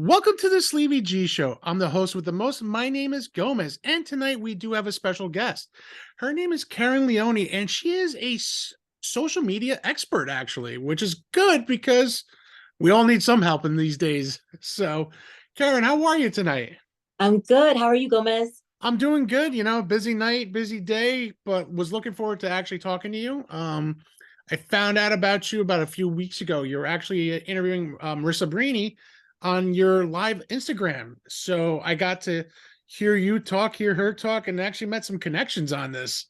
Welcome to the Sleevy G Show. I'm the host with the most. My name is Gomez, and tonight we do have a special guest. Her name is Karen Leone, and she is a social media expert, actually, which is good because we all need some help in these days. So, Karen, how are you tonight? I'm good. How are you, Gomez? I'm doing good. Busy night, busy day, but was looking forward to actually talking to you. I found out about you about a few weeks ago. You're actually interviewing Marissa Brini on your live Instagram. So I got to hear you talk, hear her talk, and actually met some connections on this.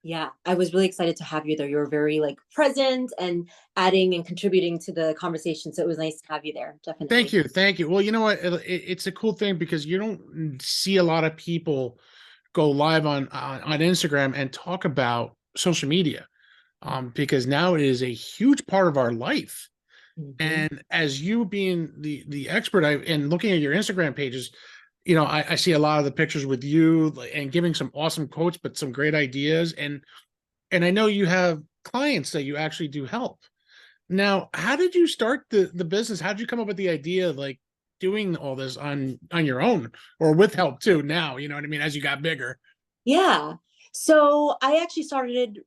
Yeah, I was really excited to have you there. You were very present and adding and contributing to the conversation. So it was nice to have you there, Thank definitely. you. Thank you. Well, you know what? It's a cool thing because you don't see a lot of people go live on Instagram and talk about social media. Because now it is a huge part of our life. Hmm. And as you being the expert, and looking at your Instagram pages, I see a lot of the pictures with you and giving some awesome quotes, but some great ideas. And I know you have clients that you actually do help. Now, how did you start the business? How did you come up with the idea of like doing all this on your own or with help too? Now, you know what I mean, as you got bigger. Yeah. So I actually started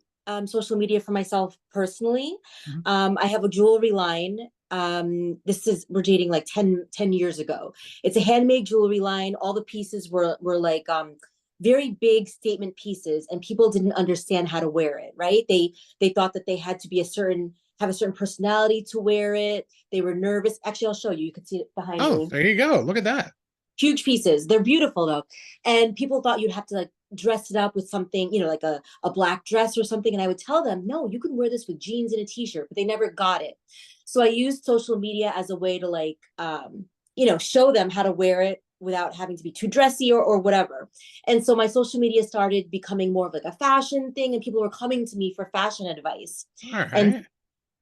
social media for myself personally. Mhm. I have a jewelry line. We're dating like ten years ago. It's a handmade jewelry line. All the pieces were very big statement pieces, and people didn't understand how to wear it, right? They thought that they had to be have a certain personality to wear it. They were nervous. Actually, I'll show you. You can see it behind Oh, me. there you go. Look at that. Huge pieces. They're beautiful though. And people thought you'd have to dress it up with something, like a black dress or something. And I would tell them, no, you can wear this with jeans and a t-shirt, but they never got it. So I used social media as a way to show them how to wear it without having to be too dressy or whatever. And so my social media started becoming more of like a fashion thing, and people were coming to me for fashion advice. All And right.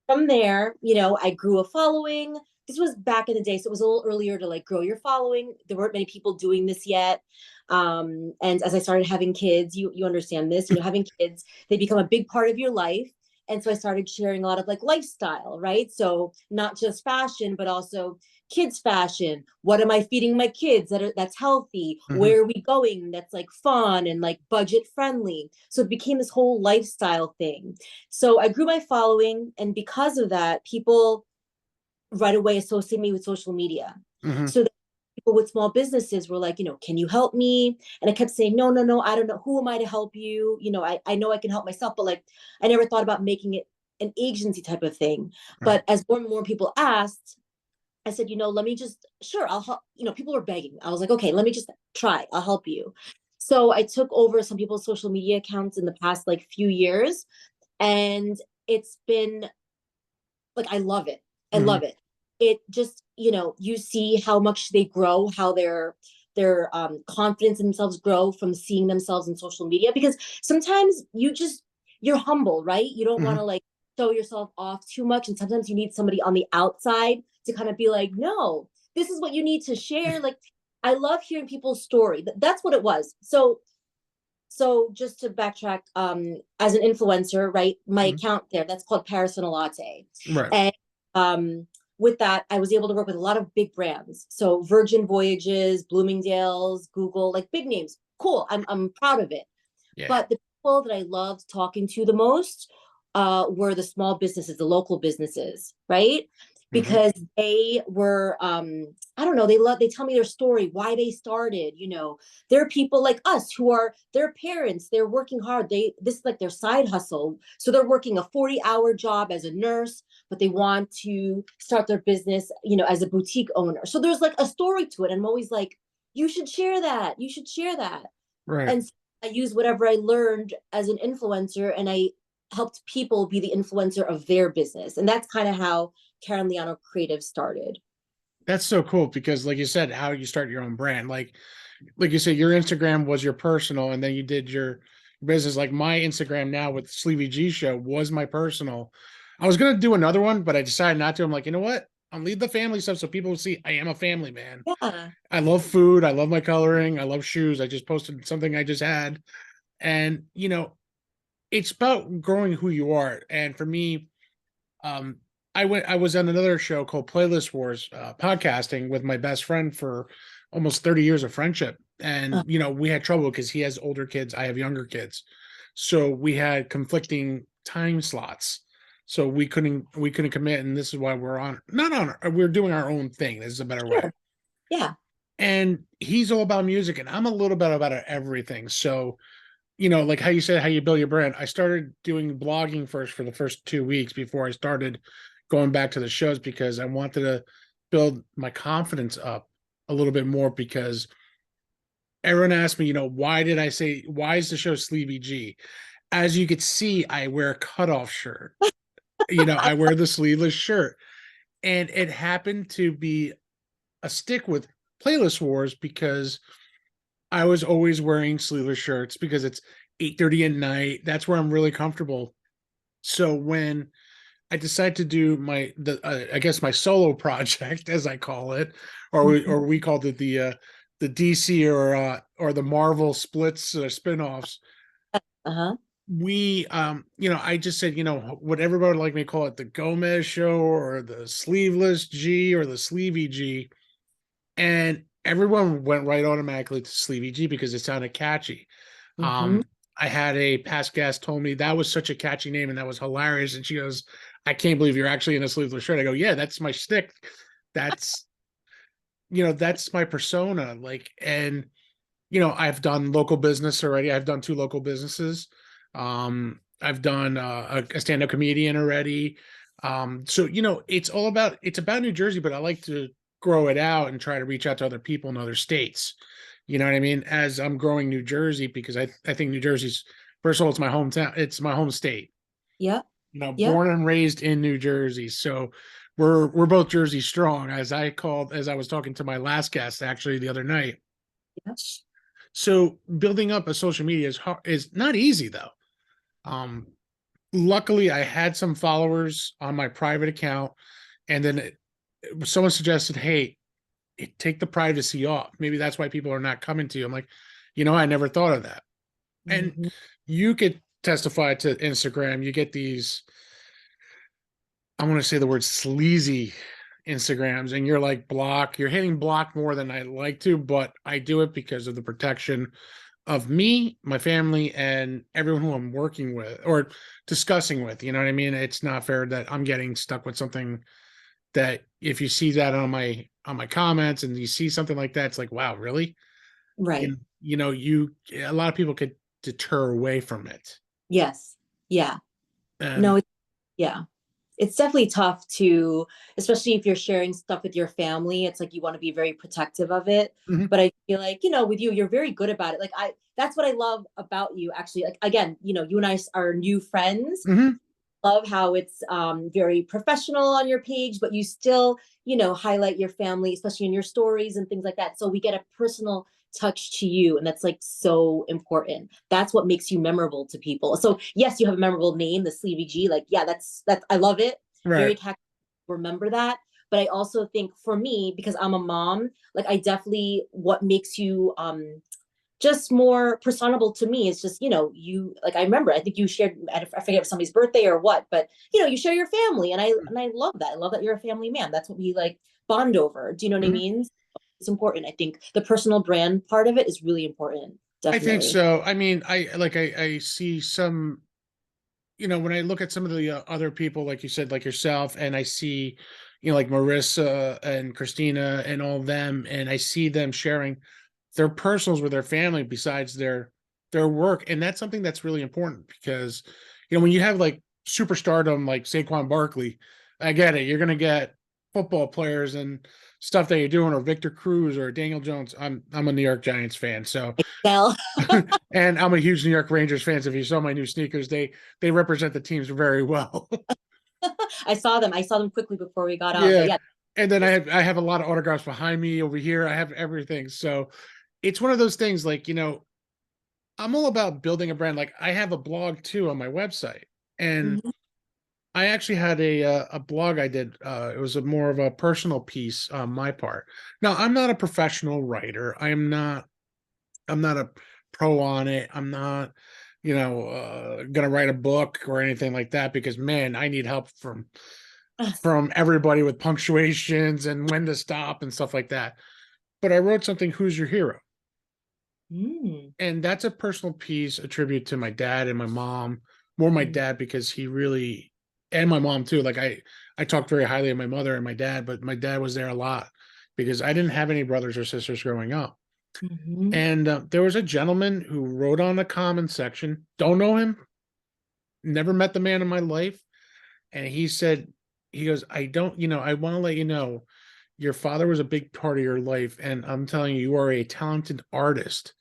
from there, I grew a following. This was back in the day, so it was a little earlier to grow your following. There weren't many people doing this yet. And as I started having kids, you understand this, having kids, they become a big part of your life. And so I started sharing a lot of lifestyle, right? So not just fashion, but also kids fashion. What am I feeding my kids that's healthy? Mhm. Where are we going that's fun and budget friendly? So it became this whole lifestyle thing. So I grew my following, and because of that, people right away associate me with social media. Mhm. So people with small businesses were like, can you help me? And I kept saying, no, no, no, I don't know. Who am I to help you? I know I can help myself, but I never thought about making it an agency type of thing. Right. But as more and more people asked, I said, let me just, sure, I'll help. People were begging. I was like, okay, let me just try. I'll help you. So I took over some people's social media accounts in the past few years, and it's been I love it. I love Mhm. it. It just, you see how much they grow, how their confidence in themselves grow from seeing themselves in social media. Because sometimes you're humble, right? You don't want Mhm. to show yourself off too much, and sometimes you need somebody on the outside to kind of be like, no, this is what you need to share. I love hearing people's story. That's what it was. So just to backtrack, as an influencer, right? My Mhm. account there, that's called Paris and a Latte. Right. And with that, I was able to work with a lot of big brands. So Virgin Voyages, Bloomingdale's, Google, big names. Cool. I'm proud of it. Yeah. But the people that I loved talking to the most were the small businesses, the local businesses, right? Mhm. Because they were, I don't know, they tell me their story, why they started. They're people like us who are their parents. They're working hard. This is their side hustle. So they're working a 40-hour job as a nurse, but they want to start their business, as a boutique owner. So there's a story to it. And I'm always like, you should share that. You should share that. Right. And so I used whatever I learned as an influencer, and I helped people be the influencer of their business. And that's kind of how Karen Leano Creative started. That's so cool because, like you said, how you start your own brand. Like you said, your Instagram was your personal, and then you did your business. Like my Instagram now with Sleevy G Show was my personal. I was gonna do another one, but I decided not to. I'm like, you know what? I'll leave the family stuff so people will see I am a family man. Yeah. I love food. I love my coloring. I love shoes. I just posted something I just had, and it's about growing who you are. And for me, um, I was on another show called Playlist Wars, podcasting with my best friend for almost 30 years of friendship. Uh, And, we had trouble because he has older kids, I have younger kids. So we had conflicting time slots. So we couldn't commit. And this is why we're on, not on, we're doing our own thing. This is a better way. sure. Yeah. And he's all about music and I'm a little bit about everything. So, like how you said, how you build your brand. I started doing blogging first for the first 2 weeks before I started going back to the shows because I wanted to build my confidence up a little bit more because everyone asked me, why is the show Sleevey G? As you could see, I wear a cutoff shirt. I wear the sleeveless shirt. And it happened to be a stick with Playlist Wars because I was always wearing sleeveless shirts because it's 8:30 at night. That's where I'm really comfortable. So when I decided to do I guess my solo project, as I call it, or we called it the DC or the Marvel splits spinoffs. Uh-huh. I just said, what everybody would like me to call it, the Gomez show or the sleeveless G or the sleevey G. And everyone went right automatically to Sleevey G because it sounded catchy. Hmm. I had a past guest told me that was such a catchy name and that was hilarious. And she goes, I can't believe you're actually in a sleeveless shirt. I go, yeah, that's my shtick. That's, that's my persona. Like, and, I've done local business already. I've done 2 local businesses. I've done a stand-up comedian already. So, it's about New Jersey, but I like to grow it out and try to reach out to other people in other states. You know what I mean? As I'm growing New Jersey, because I think New Jersey's, first of all, it's my hometown, it's my home state. Yep. Yep. Born and raised in New Jersey. So we're both Jersey strong, as I was talking to my last guest actually the other night. Yep. So building up a social media is not easy though. Um, Luckily I had some followers on my private account, and then someone suggested, hey, take the privacy off. Maybe that's why people are not coming to you. I'm like, I never thought of that. And Hmm. you could testify to Instagram. You get these, I want to say the word sleazy Instagrams, and you're like you're hitting block more than I like to, but I do it because of the protection of me, my family, and everyone who I'm working with or discussing with. You know what I mean? It's not fair that I'm getting stuck with something that if you see that on my comments and you see something like that, it's like, wow, really? Right. You a lot of people could deter away from it. Yes. Yeah. No, And yeah. It's definitely tough to, especially if you're sharing stuff with your family. It's like you want to be very protective of it. mhm, But I feel like, with you, you're very good about it. Like that's what I love about you, actually. Like, again, you and I are new friends. mhm. Love how it's very professional on your page, but you still, highlight your family, especially in your stories and things like that. So we get a personal touch to you, and that's like so important. That's what makes you memorable to people. So yes, you have a memorable name, the Sleevey G. Like, yeah, that's I love it. Right. Very catchy. Remember that. But I also think for me, because I'm a mom, like I definitely what makes you just more personable to me is just you like I remember I think you shared I forget if somebody's birthday or what, but you share your family, and I love that. I love that you're a family man. That's what we like bond over. Do you know what I Mhm. mean? It's important. I think the personal brand part of it is really important. I think Definitely. so. I mean, I see some, when I look at some of the other people, like you said, like yourself, and I see, like Marissa and Christina and all of them, and I see them sharing their personals with their family besides their work, and that's something that's really important because, when you have like superstardom like Saquon Barkley, I get it. You're gonna get football players and stuff that you're doing, or Victor Cruz or Daniel Jones. I'm a New York Giants fan, so Well, and I'm a huge New York Rangers fan. So if you saw my new sneakers, they represent the teams very well. I saw them quickly before we got on, but Yeah. yeah. And then I have a lot of autographs behind me over here. I have everything. So it's one of those things like, I'm all about building a brand. Like I have a blog too on my website. And Mhm. I actually had a blog I did. It was more of a personal piece on my part. Now, I'm not a professional writer. I'm not a pro on it. I'm not, gonna write a book or anything like that because man, I need help from from everybody with punctuations and when to stop and stuff like that. But I wrote something, "Who's your hero?" Mm, And that's a personal piece, a tribute to my dad and my mom. More my mm, dad because he really, and my mom too. Like I talked very highly of my mother and my dad, but my dad was there a lot because I didn't have any brothers or sisters growing up. mhm, And there was a gentleman who wrote on the comment section. Don't know him, never met the man in my life. And he said, he goes, "I don't, I want to let you know your father was a big part of your life. And I'm telling you, you are a talented artist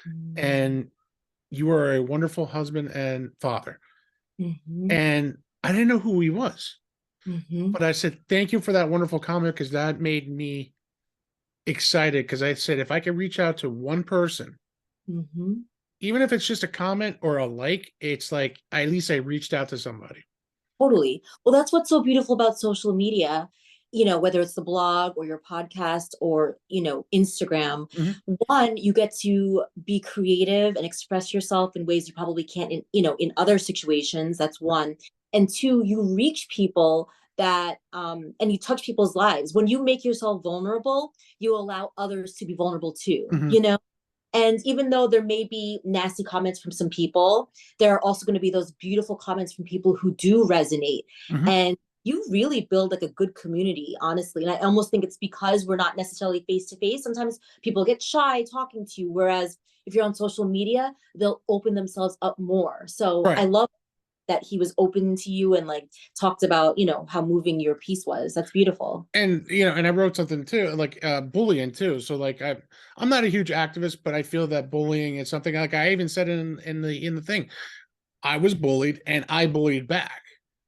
mm, and you are a wonderful husband and father." mhm, And I didn't know who he was, mhm, but I said, "Thank you for that wonderful comment," because that made me excited. Because I said, if I could reach out to one person, mhm. even if it's just a comment or a like, it's like at least I reached out to somebody. Totally. Well, that's what's so beautiful about social media, whether it's the blog or your podcast or, Instagram. Mhm, One, you get to be creative and express yourself in ways you probably can't in other situations. That's one. And two, you reach people that and you touch people's lives. When you make yourself vulnerable, you allow others to be vulnerable too, mhm, And even though there may be nasty comments from some people, there are also going to be those beautiful comments from people who do resonate. mhm. And you really build like a good community, honestly. And I almost think it's because we're not necessarily face to face. Sometimes people get shy talking to you, whereas if you're on social media, they'll open themselves up more. So I Right. love that he was open to you and like talked about, how moving your piece was. That's beautiful. And and I wrote something too, like bullying too. So like I'm not a huge activist, but I feel that bullying is something, like I even said in the thing. I was bullied and I bullied back.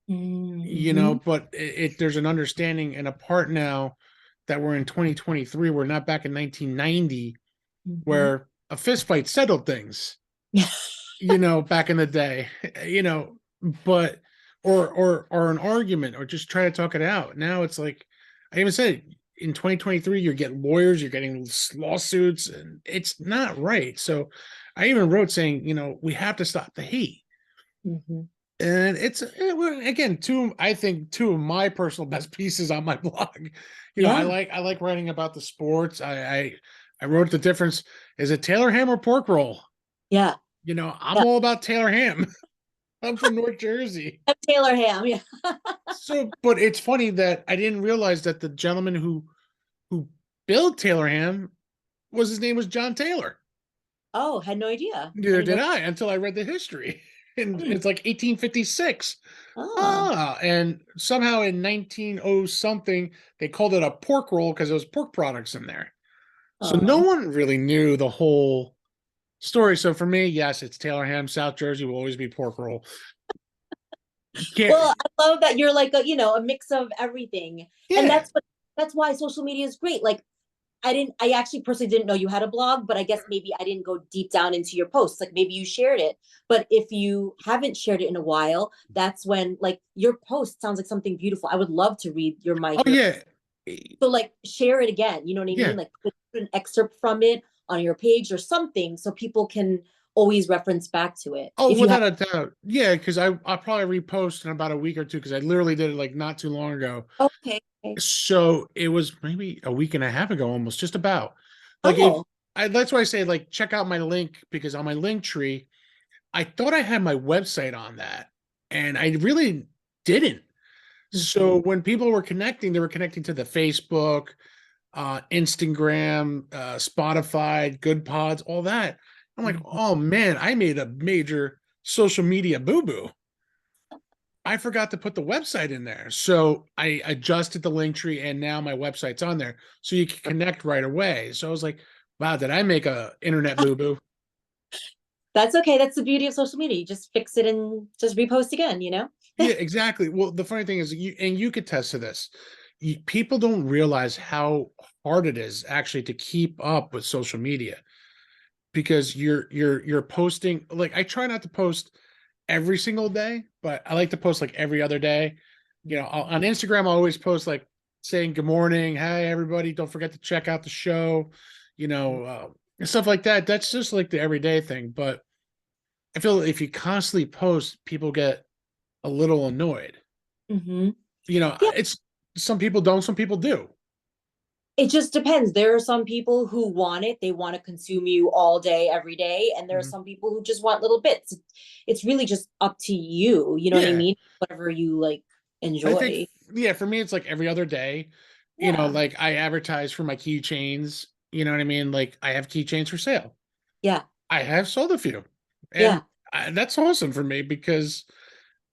Mm-hmm. But there's an understanding and a part now that we're in 2023. We're not back in 1990 Mm-hmm. where a fist fight settled things, back in the day, you know, but or an argument or just try to talk it out. Now it's like I even said in 2023, you're getting lawyers, you're getting lawsuits, and it's not right. So I even wrote saying, we have to stop the hate. Mm-hmm. And again, I think two of my personal best pieces on my blog. I Yeah. like writing about the sports. I wrote the difference, is it Taylor ham or pork roll? Yeah. I'm Yeah. all about Taylor ham. I'm from North Jersey. Taylor ham. Yeah. So, but it's funny that I didn't realize that the gentleman who built Taylor ham his name was John Taylor. Oh, had no idea. I Neither didn't did know. I until I read the history. And Hmm. it's like 1856. Oh. And somehow in 1900 something, they called it a pork roll because there was pork products in there. So no Oh. one really knew the whole story. So for me, yes, it's Taylor ham. South Jersey will always be pork roll. Can't, Well, I love that you're like a mix of everything. And yeah. that's why social media is great. Like I actually personally didn't know you had a blog, but I guess maybe I didn't go deep down into your posts. Like maybe you shared it. But if you haven't shared it in a while, that's when like your post sounds like something beautiful. I would love to read Oh your yeah. so like share it again. You know what I Yeah. mean? Like put an excerpt from it on your page or something so people can always reference back to it. Oh, If you have without a doubt. Yeah, because I'll probably repost in about a week or two because I literally did it like not too long ago. okay. Okay. So it was maybe a week and a half ago, almost just about. Like if Oh. that's why I say like check out my link, because on my link tree, I thought I had my website on that, and I really didn't. Mhm. So when people were connecting, they were connecting to the Facebook, Instagram, Spotify, Good Pods, all that. I'm like, Mhm. oh man, I made a major social media boo boo. I forgot to put the website in there. So I adjusted the link tree and now my website's on there. So you can connect right away. So I was like, wow, did I make a internet boo boo? That's okay. That's the beauty of social media. You just fix it and just repost again. Yeah, exactly. Well, the funny thing is, you could test to this. People don't realize how hard it is actually to keep up with social media because you're posting. Like I try not to post every single day, but I like to post like every other day. On Instagram, I always post like saying good morning, hey everybody, don't forget to check out the show, and stuff like that. That's just like the everyday thing. But I feel if you constantly post, people get a little annoyed. Mm-hmm. Yeah, it's some people don't, some people do. it just depends. There are some people who want it, they want to consume you all day, every day. And there are Mhm. some people who just want little bits. It's really just up to you. You know what I Yeah. mean? Whatever you like I think, enjoy. yeah, for me, it's like every other day. Yeah. Like I advertise for my keychains. You know what I mean? Like I have keychains for sale. Yeah. I have sold a few, and Yeah. that's awesome for me because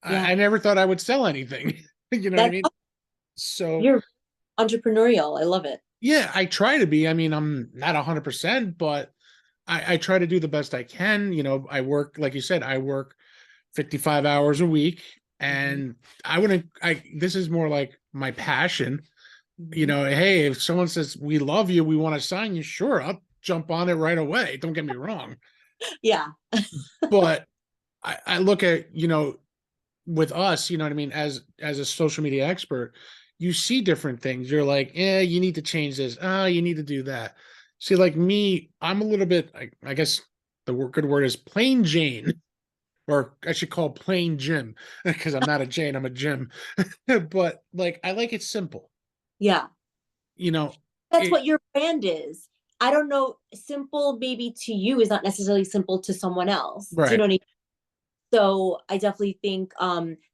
Yeah. I never thought I would sell anything. You know what I That's mean? So you're entrepreneurial. I love it. yeah, I try to be. I mean, I'm not 100%, but I try to do the best I can. I work, like you said, I work 55 hours a week, Hmm. and this is more like my passion. Hmm. Hey, if someone says we love you, we want to sign you, sure, I'll jump on it right away. Don't get me wrong. Yeah. But I look at, with us, you know what I mean, as a social media expert, you see different things. You're like, you need to change this. Oh, you need to do that. See, like me, I'm a little bit, I guess the good word is plain Jane, or I should call plain Jim, because I'm not a Jane, I'm a Jim. But like I like it simple. Yeah. You know, That's it what your brand is. I don't know. Simple maybe to you is not necessarily simple to someone else. Do you right. know what I mean? So I definitely think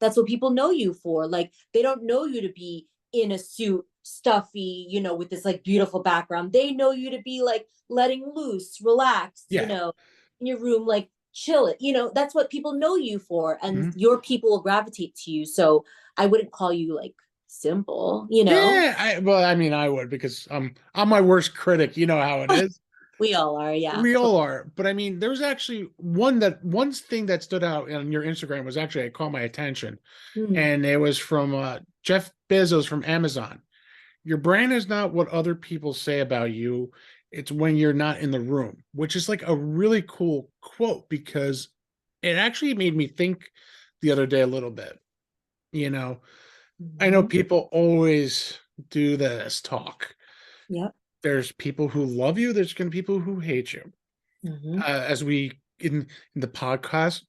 that's what people know you for. Like they don't know you to be in a suit, stuffy, with this like beautiful background. They know you to be like letting loose, relaxed, Yeah. in your room, like chill it. That's what people know you for, and Mhm. your people will gravitate to you. So I wouldn't call you like simple. Yeah, well, I mean, I would, because I'm my worst critic. You know how it is. We all are, yeah. We all are. But I mean, there's actually one thing that stood out on your Instagram was actually, it caught my attention. Mm. And it was from Jeff Bezos from Amazon. Your brand is not what other people say about you. It's when you're not in the room, which is like a really cool quote, because it actually made me think the other day a little bit. You know, I know Hmm. people always do this talk. Yep. There's people who love you. There's going to be people who hate you. Hmm. As we in the podcast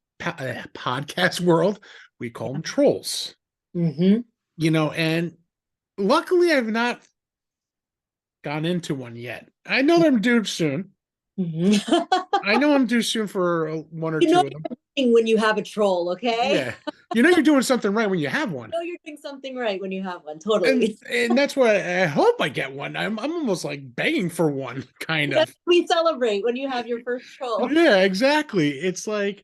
world, we call them trolls. Hmm. And luckily, I've not gone into one yet. I know I'm due soon. Hmm. I know I'm due soon for one or You know two of them. you're winning when you have a troll, okay? Yeah, you're doing something right when you have one. You know you're doing something right when you have one. and Totally. and that's why I hope I get one. I'm almost like begging for one, kind That's of. what we celebrate when you have your first troll. Yeah, exactly. It's like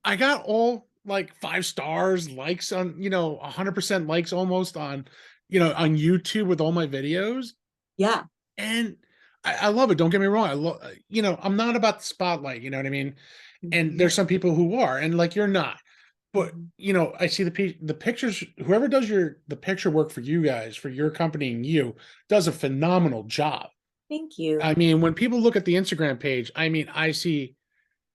I got all like 5 stars, likes on, 100% likes almost on, on YouTube with all my videos. Yeah. And I love it. Don't get me wrong. I love, I'm not about the spotlight, you know what I mean? And Hmm. there's some people who are, and like you're not. But, Hmm. I see the pictures, whoever does the picture work for you guys, for your company and you, does a phenomenal job. Thank I you. mean, when people look at the Instagram page, I mean, I see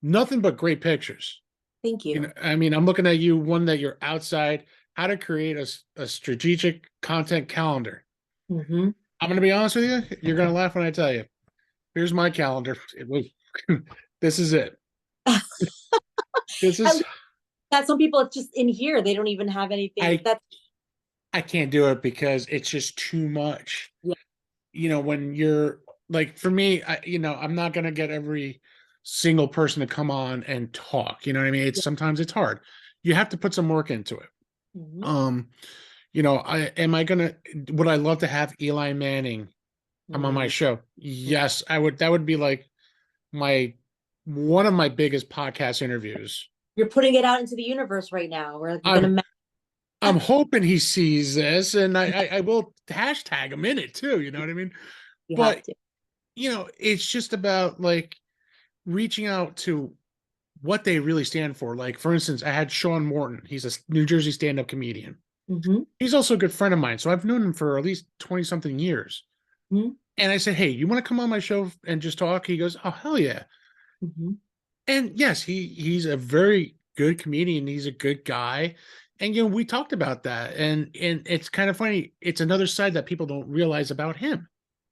nothing but great pictures. Thank you. I mean, I'm looking at you, one that you're outside, how to create a strategic content calendar. Hmm. I'm going to be honest with you. You're going to laugh when I tell you. Here's my calendar. It was, this is it. This I is, love that some people it's just in here. They don't even have anything. I, That's I can't do it because it's just too much. yeah. When you're like, for me, I'm not going to get every single person to come on and talk. You know what I mean? Yeah. Sometimes it's hard. You have to put some work into it. Hmm. Um, would I love to have Eli Manning come on my Hmm. show? Yes, I would. That would be like my one of my biggest podcast interviews. You're putting it out into the universe right now. We're I'm gonna. I'm hoping he sees this, and I will hashtag him in it too. You know what I mean? You have But to. it's just about like reaching out to what they really stand for. Like, for instance, I had Sean Morton. He's a New Jersey stand-up comedian. Hmm. He's also a good friend of mine, so I've known him for at least 20 something years. Hmm. And I said, "Hey, you want to come on my show and just talk?" He goes, "Oh, hell yeah." Hmm. And yes, he's a very good comedian. He's a good guy. And we talked about that. And it's kind of funny. It's another side that people don't realize about him.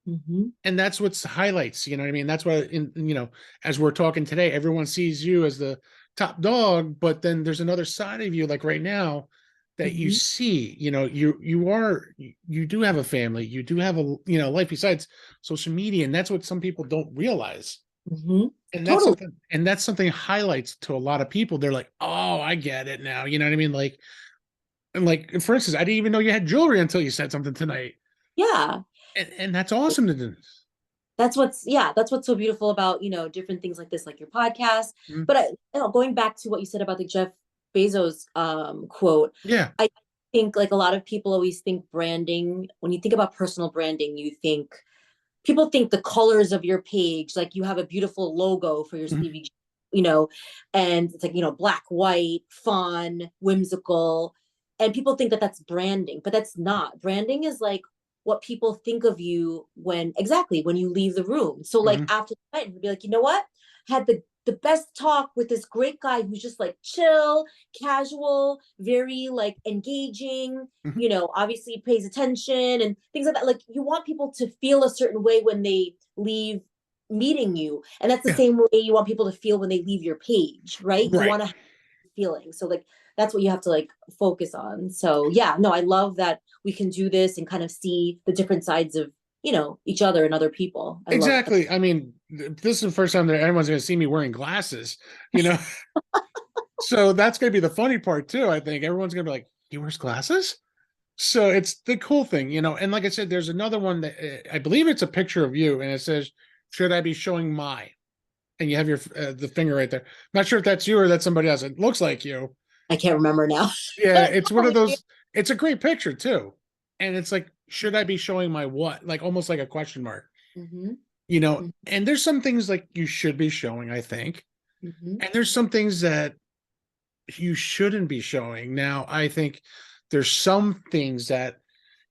Hmm. And that's what's highlights, you know what I mean? That's why as we're talking today, everyone sees you as the top dog, but then there's another side of you, like right now, that you Hmm. see, you do have a family, you do have a life besides social media, and that's what some people don't realize. Hmm. And Totally. that's something highlights to a lot of people. They're like, oh, I get it now. You know what I mean? Like, and like, for instance, I didn't even know you had jewelry until you said something tonight. Yeah. And that's awesome to do. That's what's so beautiful about, different things like this, like your podcast. Mhm. But going back to what you said about the Jeff Bezos quote, Yeah. I think like a lot of people always think branding, when you think about personal branding, people think the colors of your page, like you have a beautiful logo for your Mhm. Stevie J, you know, and it's like, black, white, fun, whimsical. And people think that that's branding, but that's not. Branding is like what people think of you when you leave the room. So like Mhm. after the night, you'll be like, you know what? Had the best talk with this great guy who's just like chill, casual, very like engaging, Mhm. obviously pays attention and things like that. Like you want people to feel a certain way when they leave meeting you. And that's the Yeah. same way you want people to feel when they leave your page, right? You Right. want to have feeling. So like that's what you have to like focus on. So yeah, no, I love that we can do this and kind of see the different sides of, each other and other people. I love that. Exactly. I mean, this is the first time that anyone's going to see me wearing glasses, you know? So that's going to be the funny part too. I think everyone's going to be like, he wears glasses? So it's the cool thing, and like I said, there's another one that I believe it's a picture of you, and it says, "Should I be showing my?" And you have your the finger right there. Not sure if that's you or that's somebody else. It looks like you. I can't remember now. Yeah, it's one of those. It's a great picture too, and it's like, should I be showing my what? Like almost like a question mark, Hmm. And there's some things like you should be showing, I think, Hmm. and there's some things that you shouldn't be showing. Now, I think there's some things that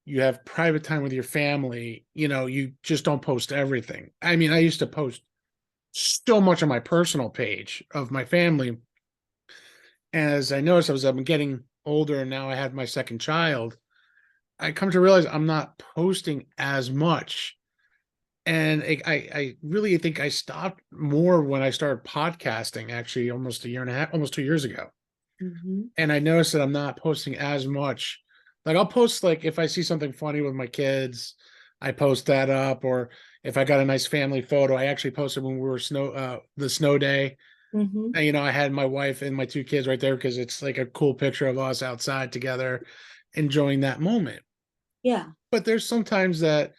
you have private time with your family, you just don't post everything. I mean, I used to post so much on my personal page of my family. As I noticed, I'm getting older and now I had my second child. I come to realize I'm not posting as much. And I really think I stopped more when I started podcasting, actually, almost a year and a half, almost 2 years ago. Hmm. And I noticed that I'm not posting as much. Like I'll post like if I see something funny with my kids, I post that up, or if I got a nice family photo, I actually posted when we were the snow day. Hmm. And, I had my wife and my two kids right there because it's like a cool picture of us outside together, enjoying that moment. Yeah, But there's sometimes that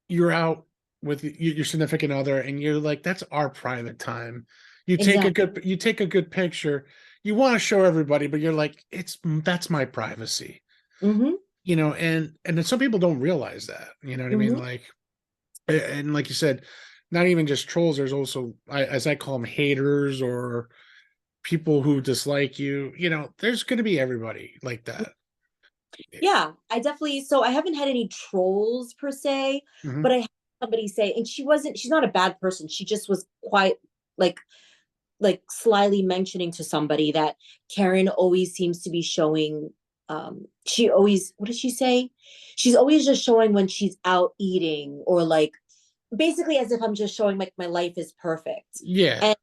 you're out with your significant other and you're like, that's our private time. exactly. You take a good picture, you want to show everybody, but you're like, that's my privacy, Hmm. and then some people don't realize that, you know what I mean? Hmm. Like, and like you said, not even just trolls, there's also, as I call them, haters or people who dislike you. There's going to be everybody like that. Yeah, I haven't had any trolls per se, Mhm. but I had somebody say, and she's not a bad person. She just was quite like, slyly mentioning to somebody that Karen always seems to be showing, she always, what did she say? She's always just showing when she's out eating or like, basically as if I'm just showing like my life is perfect. Yeah.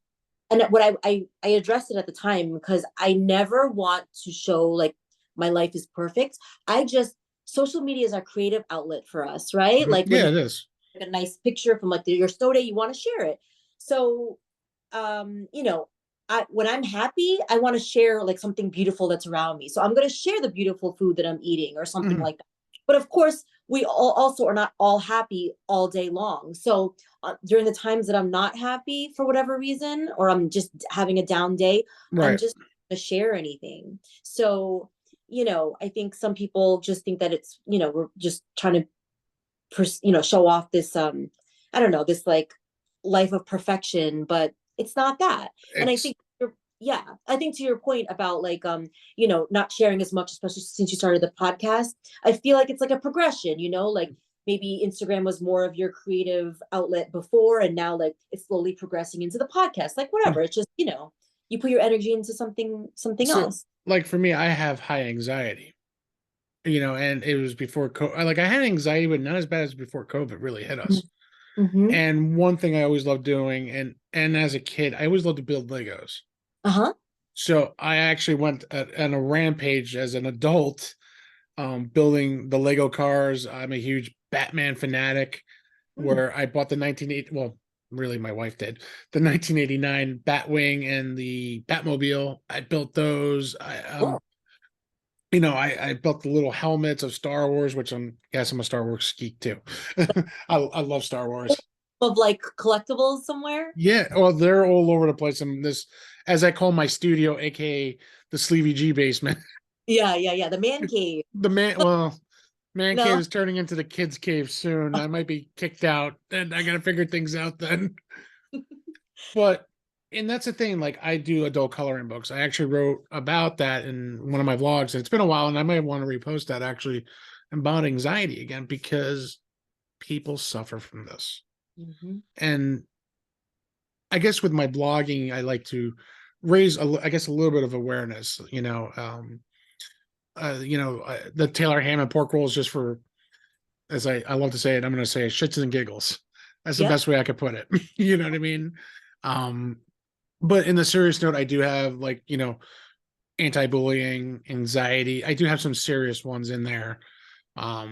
And what I addressed it at the time because I never want to show like my life is perfect. I just Social media is our creative outlet for us, right? Mhm. Like when Yeah, you it is. take a nice picture from like your snow day, you want to share it. So when I'm happy, I want to share like something beautiful that's around me. So I'm going to share the beautiful food that I'm eating or something Mhm. like that. But of course, we all also are not all happy all day long. So during the times that I'm not happy for whatever reason, or I'm just having a down day, I'm Right. just going to share anything. So, I think some people just think that it's, we're just trying to show off this I don't know, this like life of perfection, but it's not that. And I It's think yeah, I think to your point about like not sharing as much, especially since you started the podcast, I feel like it's like a progression, like maybe Instagram was more of your creative outlet before and now like it's slowly progressing into the podcast, like whatever. It's just, you put your energy into something so else. like for me, I have high anxiety, and it was before like I had anxiety, but not as bad as before COVID really hit us. Mm-hmm. And one thing I always loved doing, and as a kid, I always loved to build Legos. Uh-huh. So I actually went on a rampage as an adult, building the Lego cars. I'm a huge Batman fanatic, Hmm. where I bought the 1980, well, really my wife did, the 1989 Batwing and the Batmobile. I built those. Cool. I built the little helmets of Star Wars, which I'm a Star Wars geek too. I love Star Wars. Of like collectibles somewhere. Yeah, well, they're all over the place. And this, as I call my studio, aka the Sleevey G basement. Yeah, yeah, yeah. The man cave. The man cave No. is turning into the kids cave soon. I might be kicked out, and I gotta figure things out then. But and that's the thing, like I do adult coloring books. I actually wrote about that in one of my vlogs. It's been a while, and I might want to repost that actually about anxiety again, because people suffer from this. Hmm. And I guess with my blogging, I like to raise I guess a little bit of awareness, the Taylor Hammond pork roll is just for, as I love to say it, I'm going to say shits and giggles. That's the Yep. best way I could put it. You know what I mean? Um, but in the serious note, I do have, like, anti-bullying, anxiety. I do have some serious ones in there. I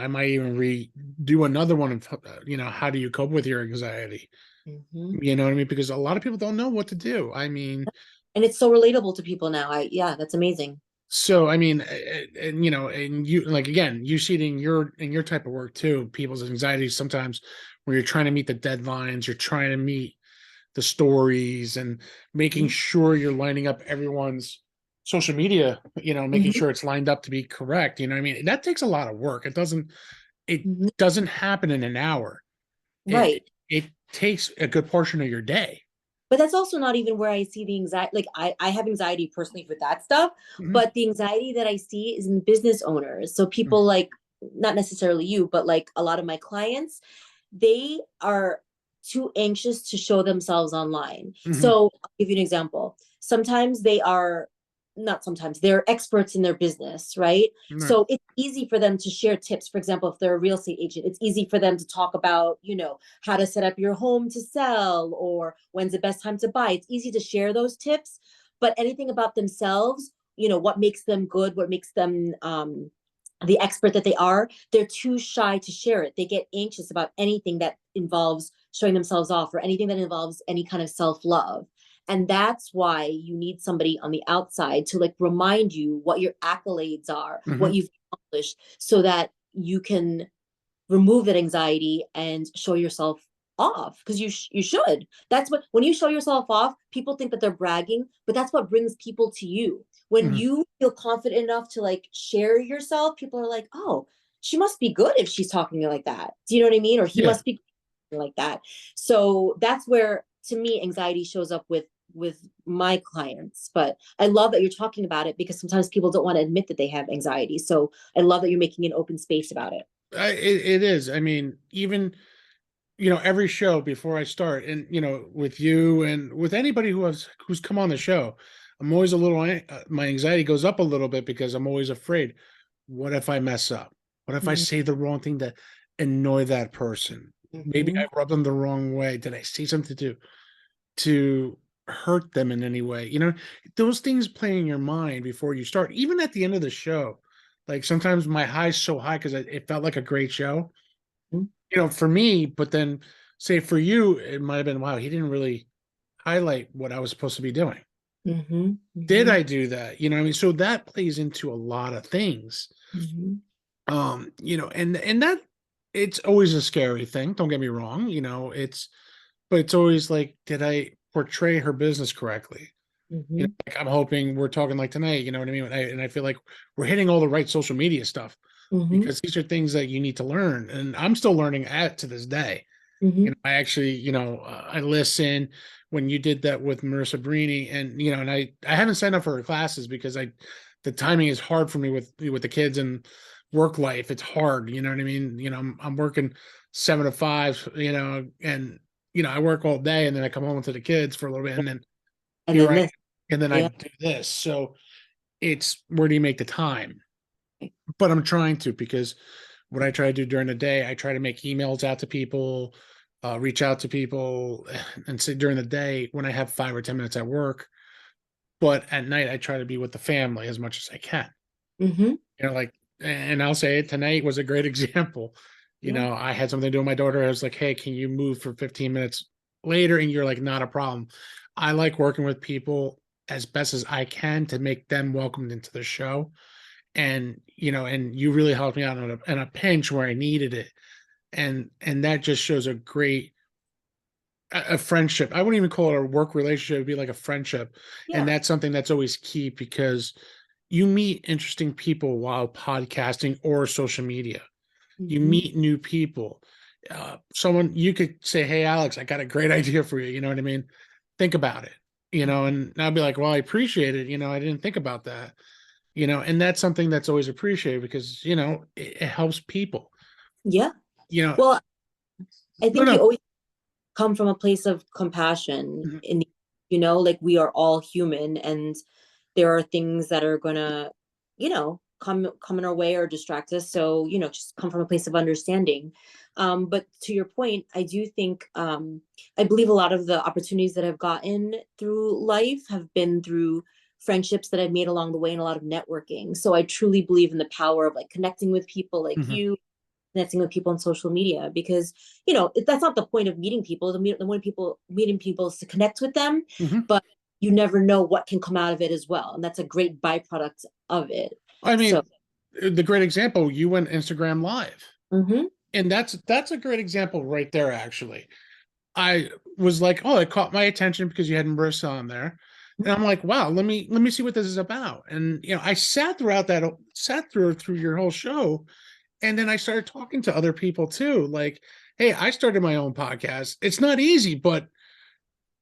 might even do another one of, how do you cope with your anxiety? Hmm. You know what I mean? Because a lot of people don't know what to do. I mean, And it's so relatable to people now. Yeah, that's amazing. so I mean, and you, like, again, you see it in your type of work too. People's anxieties sometimes, where you're trying to meet the deadlines, you're trying to meet the stories, and making sure you're lining up everyone's social media. Making Hmm. sure it's lined up to be correct. You know what I mean? That takes a lot of work. It Hmm. doesn't happen in an hour. It Right. it takes a good portion of your day. But that's also not even where I see the anxiety. Like I have anxiety personally for that stuff, Mhm. but the anxiety that I see is in business owners. So Mhm. people like, not necessarily you, but like a lot of my clients, they are too anxious to show themselves online. Mhm. So I'll give you an example. Sometimes they are, not sometimes, they're experts in their business, right? Right. So it's easy for them to share tips. For example, if they're a real estate agent, it's easy for them to talk about, how to set up your home to sell or when's the best time to buy. It's easy to share those tips, but anything about themselves, what makes them good, what makes them the expert that they are, they're too shy to share it. They get anxious about anything that involves showing themselves off or anything that involves any kind of self-love. And that's why you need somebody on the outside to like remind you what your accolades are, what Mhm. you've accomplished, so that you can remove that anxiety and show yourself off, because you should. That's what, when you show yourself off, people think that they're bragging, but that's what brings people to you. When Mhm. you feel confident enough to like share yourself, people are like, oh, she must be good if she's talking like that. Do you know what I mean? Or he Yeah. must be like that. So that's where, to me, anxiety shows up with my clients. But I love that you're talking about it, because sometimes people don't want to admit that they have anxiety. So I love that you're making an open space about it. It is. I mean, even, every show before I start, and with you and with anybody who's come on the show, I'm always a little, my anxiety goes up a little bit, because I'm always afraid. What if I mess up? What if I Mhm. say the wrong thing to annoy that person? Maybe I Mhm. rub them the wrong way. Did I say something to hurt them in any way? Those things play in your mind before you start, even at the end of the show. Like, sometimes my high's so high because it felt like a great show, for me. But then, say for you, it might have been, wow, he didn't really highlight what I was supposed to be doing. Mhm. Did Mhm. I do that? What I mean? So that plays into a lot of things. Mhm. And that, it's always a scary thing. Don't get me wrong. But it's always like, did I portray her business correctly? Mhm. Like, I'm hoping we're talking like tonight, you know what I mean? And I feel like we're hitting all the right social media stuff, Mhm. because these are things that you need to learn. And I'm still learning at to this day. Mhm. I actually, I listen when you did that with Marissa Brini, and I haven't signed up for her classes, because the timing is hard for me with the kids and work life. It's hard, you know what I mean? I'm working 7 to 5, and I work all day, and then I come home to the kids for a little bit, and then And here then I this. and then I Yeah. do this. So it's, where do you make the time? But I'm trying to, because what I try to do during the day, I try to make emails out to people, reach out to people, and say during the day when I have 5 or 10 minutes at work. but at night I try to be with the family as much as I can. Mm-hmm. Like, and I'll say it, tonight was a great example. Yeah. I had something to do with my daughter. I was like, hey, can you move for 15 minutes later? And you're like, not a problem. I like working with people as best as I can to make them welcomed into the show. And, and you really helped me out in a pinch where I needed it. And that just shows a great, a friendship. I wouldn't even call it a work relationship. It'd be like a friendship. And Yeah. that's something that's always key, because you meet interesting people while podcasting or social media. You Mm-hmm. meet new people. Someone you could say, hey, Alex, I got a great idea for you. You know what I mean? Think about it, and I'll be like, well, I appreciate it. I didn't think about that, and that's something that's always appreciated, because, it helps people, Yeah. you know, Well, I no, think you no. always come from a place of compassion Mhm. in, like we are all human, and there are things that are gonna, come in our way or distract us. So, just come from a place of understanding. But to your point, I do think, I believe a lot of the opportunities that I've gotten through life have been through friendships that I've made along the way, and a lot of networking. So I truly believe in the power of like connecting with people like Mhm. you, connecting with people on social media, because that's not the point of meeting people. The point of people meeting people is to connect with them, Mhm. but you never know what can come out of it as well, and that's a great byproduct of it. I So, mean, the great example, you went Instagram live, mm-hmm, and that's a great example right there. Actually, I was like, oh, it caught my attention because you had Marissa on there. And I'm like, wow, let me see what this is about. And I sat through your whole show. And then I started talking to other people too. Like, hey, I started my own podcast. It's not easy, but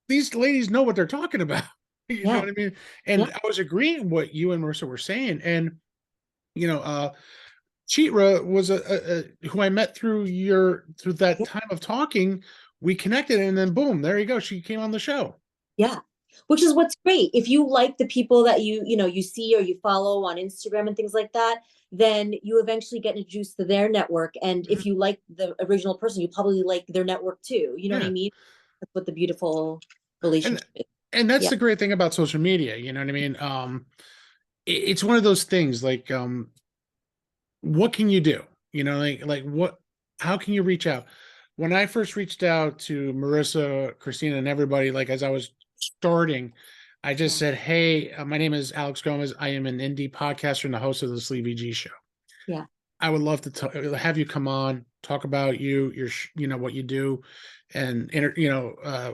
these ladies know what they're talking about. You know yeah, what I mean? yeah, And I was agreeing what you and Marissa were saying. And you know, uh Chitra was who I met through that yeah, time of talking. We connected, and then boom, there you go. She came on the show. yeah. Which is what's great. If you like the people that you see or you follow on Instagram and things like that, then you eventually get introduced to their network. And Mhm. if you like the original person, you probably like their network too. You know what I Yeah, mean? That's what the beautiful and relationship is. and that's Yeah. the great thing about social media. You know what I mean? It's one of those things. Like, what can you do? Like what? How can you reach out? When I first reached out to Marissa, Christina, and everybody, like as I was starting, I just Yeah. said, "Hey, my name is Alex Gomez. I am an indie podcaster and the host of the Sleepy G Show. Yeah. I would love to have you come on, talk about what you do, and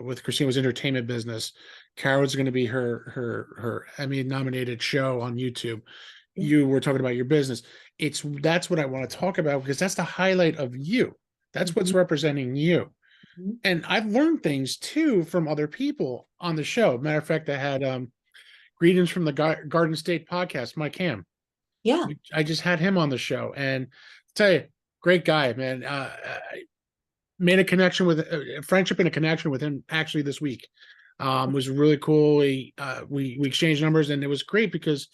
with Christina was entertainment business. Carol's going to be her Emmy nominated show on YouTube. Yeah. You were talking about your business. That's what I want to talk about, because that's the highlight of you. That's what's Mhm, representing you. mhm. And I've learned things too from other people on the show. Matter of fact, I had greetings from the Garden State podcast, Mike Ham. Yeah. I just had him on the show, and tell you, great guy, man. I made a connection with a friendship and a connection with him actually this week. Was really cool. We exchanged numbers, and it was great because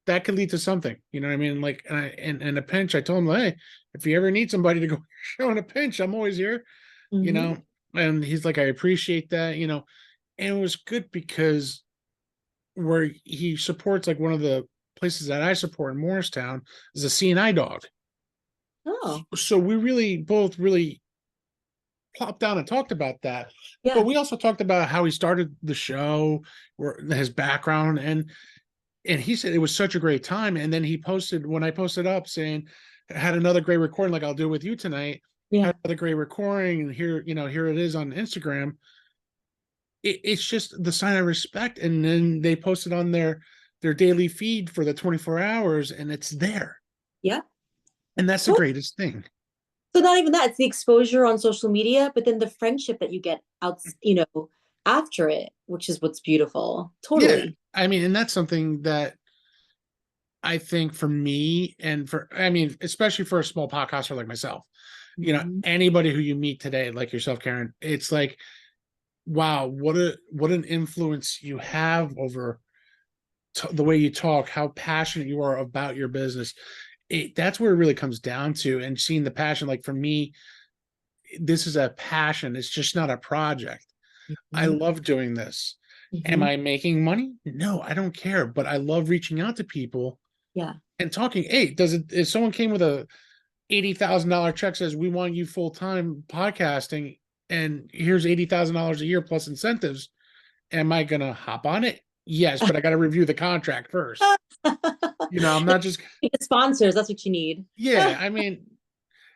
that could lead to something. You know what I mean? Like, in a pinch, I told him, hey, if you ever need somebody to go show in a pinch, I'm always here. You Mhm. know, and he's like, I appreciate that. And it was good because where he supports, like one of the places that I support in Morristown is a CNI dog. Oh, So we both really plopped down and talked about that. But yeah. we also talked about how he started the show, or his background, and he said it was such a great time. And then he posted, when I posted up saying, had another great recording, like I'll do with you tonight. Yeah. Had another great recording, and here it is on Instagram. It's just the sign of respect. And then they posted on their daily feed for the 24 hours, and it's there. Yeah. And that's the Totally. greatest thing. So not even that, it's the exposure on social media, but then the friendship that you get out, after it, which is what's beautiful. Yeah. Totally. I mean, and that's something that I think for me, and especially for a small podcaster like myself, Mhm. anybody who you meet today, like yourself, Karen, it's like, wow, what an influence you have over the way you talk, how passionate you are about your business. That's where it really comes down to, and seeing the passion. Like for me, this is a passion. It's just not a project. I Mhm. love doing this. Am Hmm. I making money? No, I don't care. But I love reaching out to people Yeah. and talking. Hey, does it, if someone came with a $80,000 check, says we want you full time podcasting, and here's $80,000 a year plus incentives, am I gonna hop on it? Yes, but I got to review the contract first. I'm not just, Sponsors, that's what you need. yeah. I mean,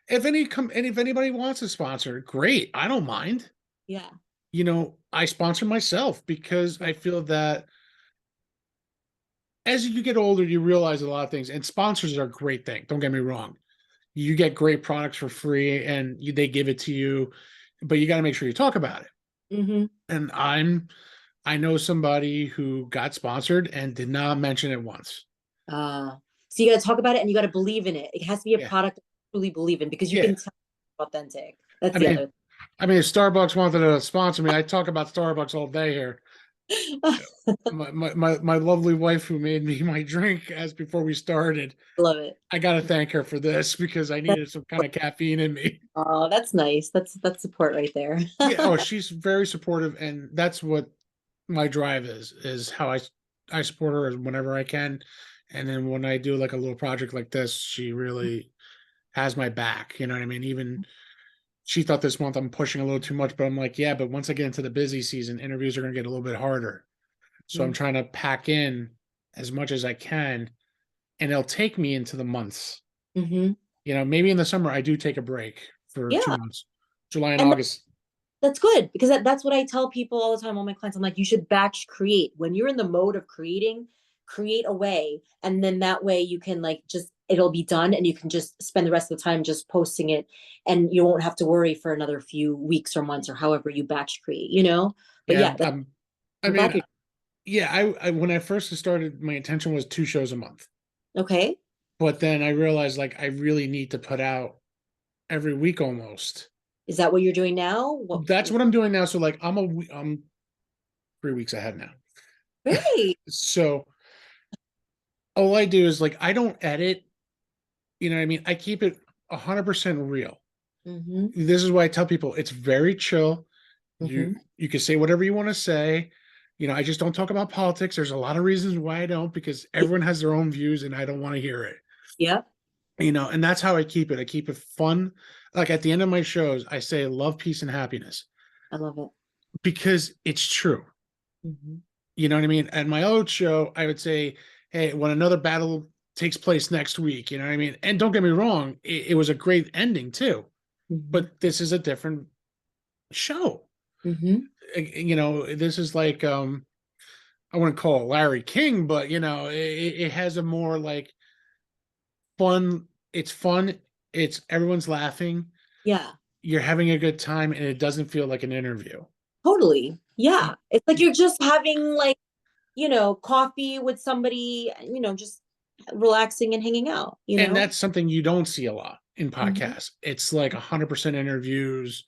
if anybody wants a sponsor, great. I don't mind. Yeah. I sponsor myself because Yeah. I feel that as you get older, you realize a lot of things, and sponsors are a great thing. Don't get me wrong. You get great products for free, and they give it to you, but you got to make sure you talk about it. Hmm. And I know somebody who got sponsored and did not mention it once. Uh, so you got to talk about it and you got to believe in it. It has to be a Yeah, product you truly believe in because you yeah. can tell it's authentic. That's I the mean, other if Starbucks wanted to sponsor me, I talk about Starbucks all day here. thing. My lovely wife who made me my drink as before we started. Love it. I got to thank her for this because I That's, needed some kind of caffeine in me. oh, that's nice. That's support right there. Yeah. Oh, she's very supportive, and that's what my drive is how I support her whenever I can. And then when I do like a little project like this, she really has my back. You know what I mean? Even she thought this month I'm pushing a little too much, but I'm like, yeah, but once I get into the busy season, interviews are going to get a little bit harder. So I'm trying to pack in as much as I can, and it'll take me into the months. Mm-hmm. Maybe in the summer I do take a break for two Yeah. months, July and And August. that's good because that's what I tell people all the time, all my clients. I'm like, you should batch create. When you're in the mode of creating, create away. And then that way you can like just, it'll be done and you can just spend the rest of the time just posting it and you won't have to worry for another few weeks or months or however you batch create. But Yeah, yeah, that's, I I'm glad mean, you're yeah, I when I first started, my intention was two shows a month, okay. but then I realized like I really need to put out every week almost. Is that what you're doing now? What That's what I'm doing now. So like I'm 3 weeks ahead now. great. So all I do is like I don't edit. You know what I mean? I keep it 100% real. Mm-hmm. This is why I tell people it's very chill. Mm-hmm. You can say whatever you want to say. I just don't talk about politics. There's a lot of reasons why I don't, because everyone has their own views and I don't want to hear it. Yep. And that's how I keep it. I keep it fun. Like at the end of my shows, I say love, peace, and happiness I love it. because it's true. Mm-hmm. You know what I mean? At my old show, I would say, hey, when another battle takes place next week, you know what I mean? And don't get me wrong, it was a great ending too. Mm-hmm. But this is a different show. Mm-hmm. This is like I wouldn't call it Larry King, but it has a more like fun. It's fun. It's everyone's laughing. Yeah. You're having a good time, and it doesn't feel like an interview. Totally. Yeah. It's like you're just having like, coffee with somebody, just relaxing and hanging out, you And know? that's something you don't see a lot in Mhm. podcasts. It's like 100% interviews.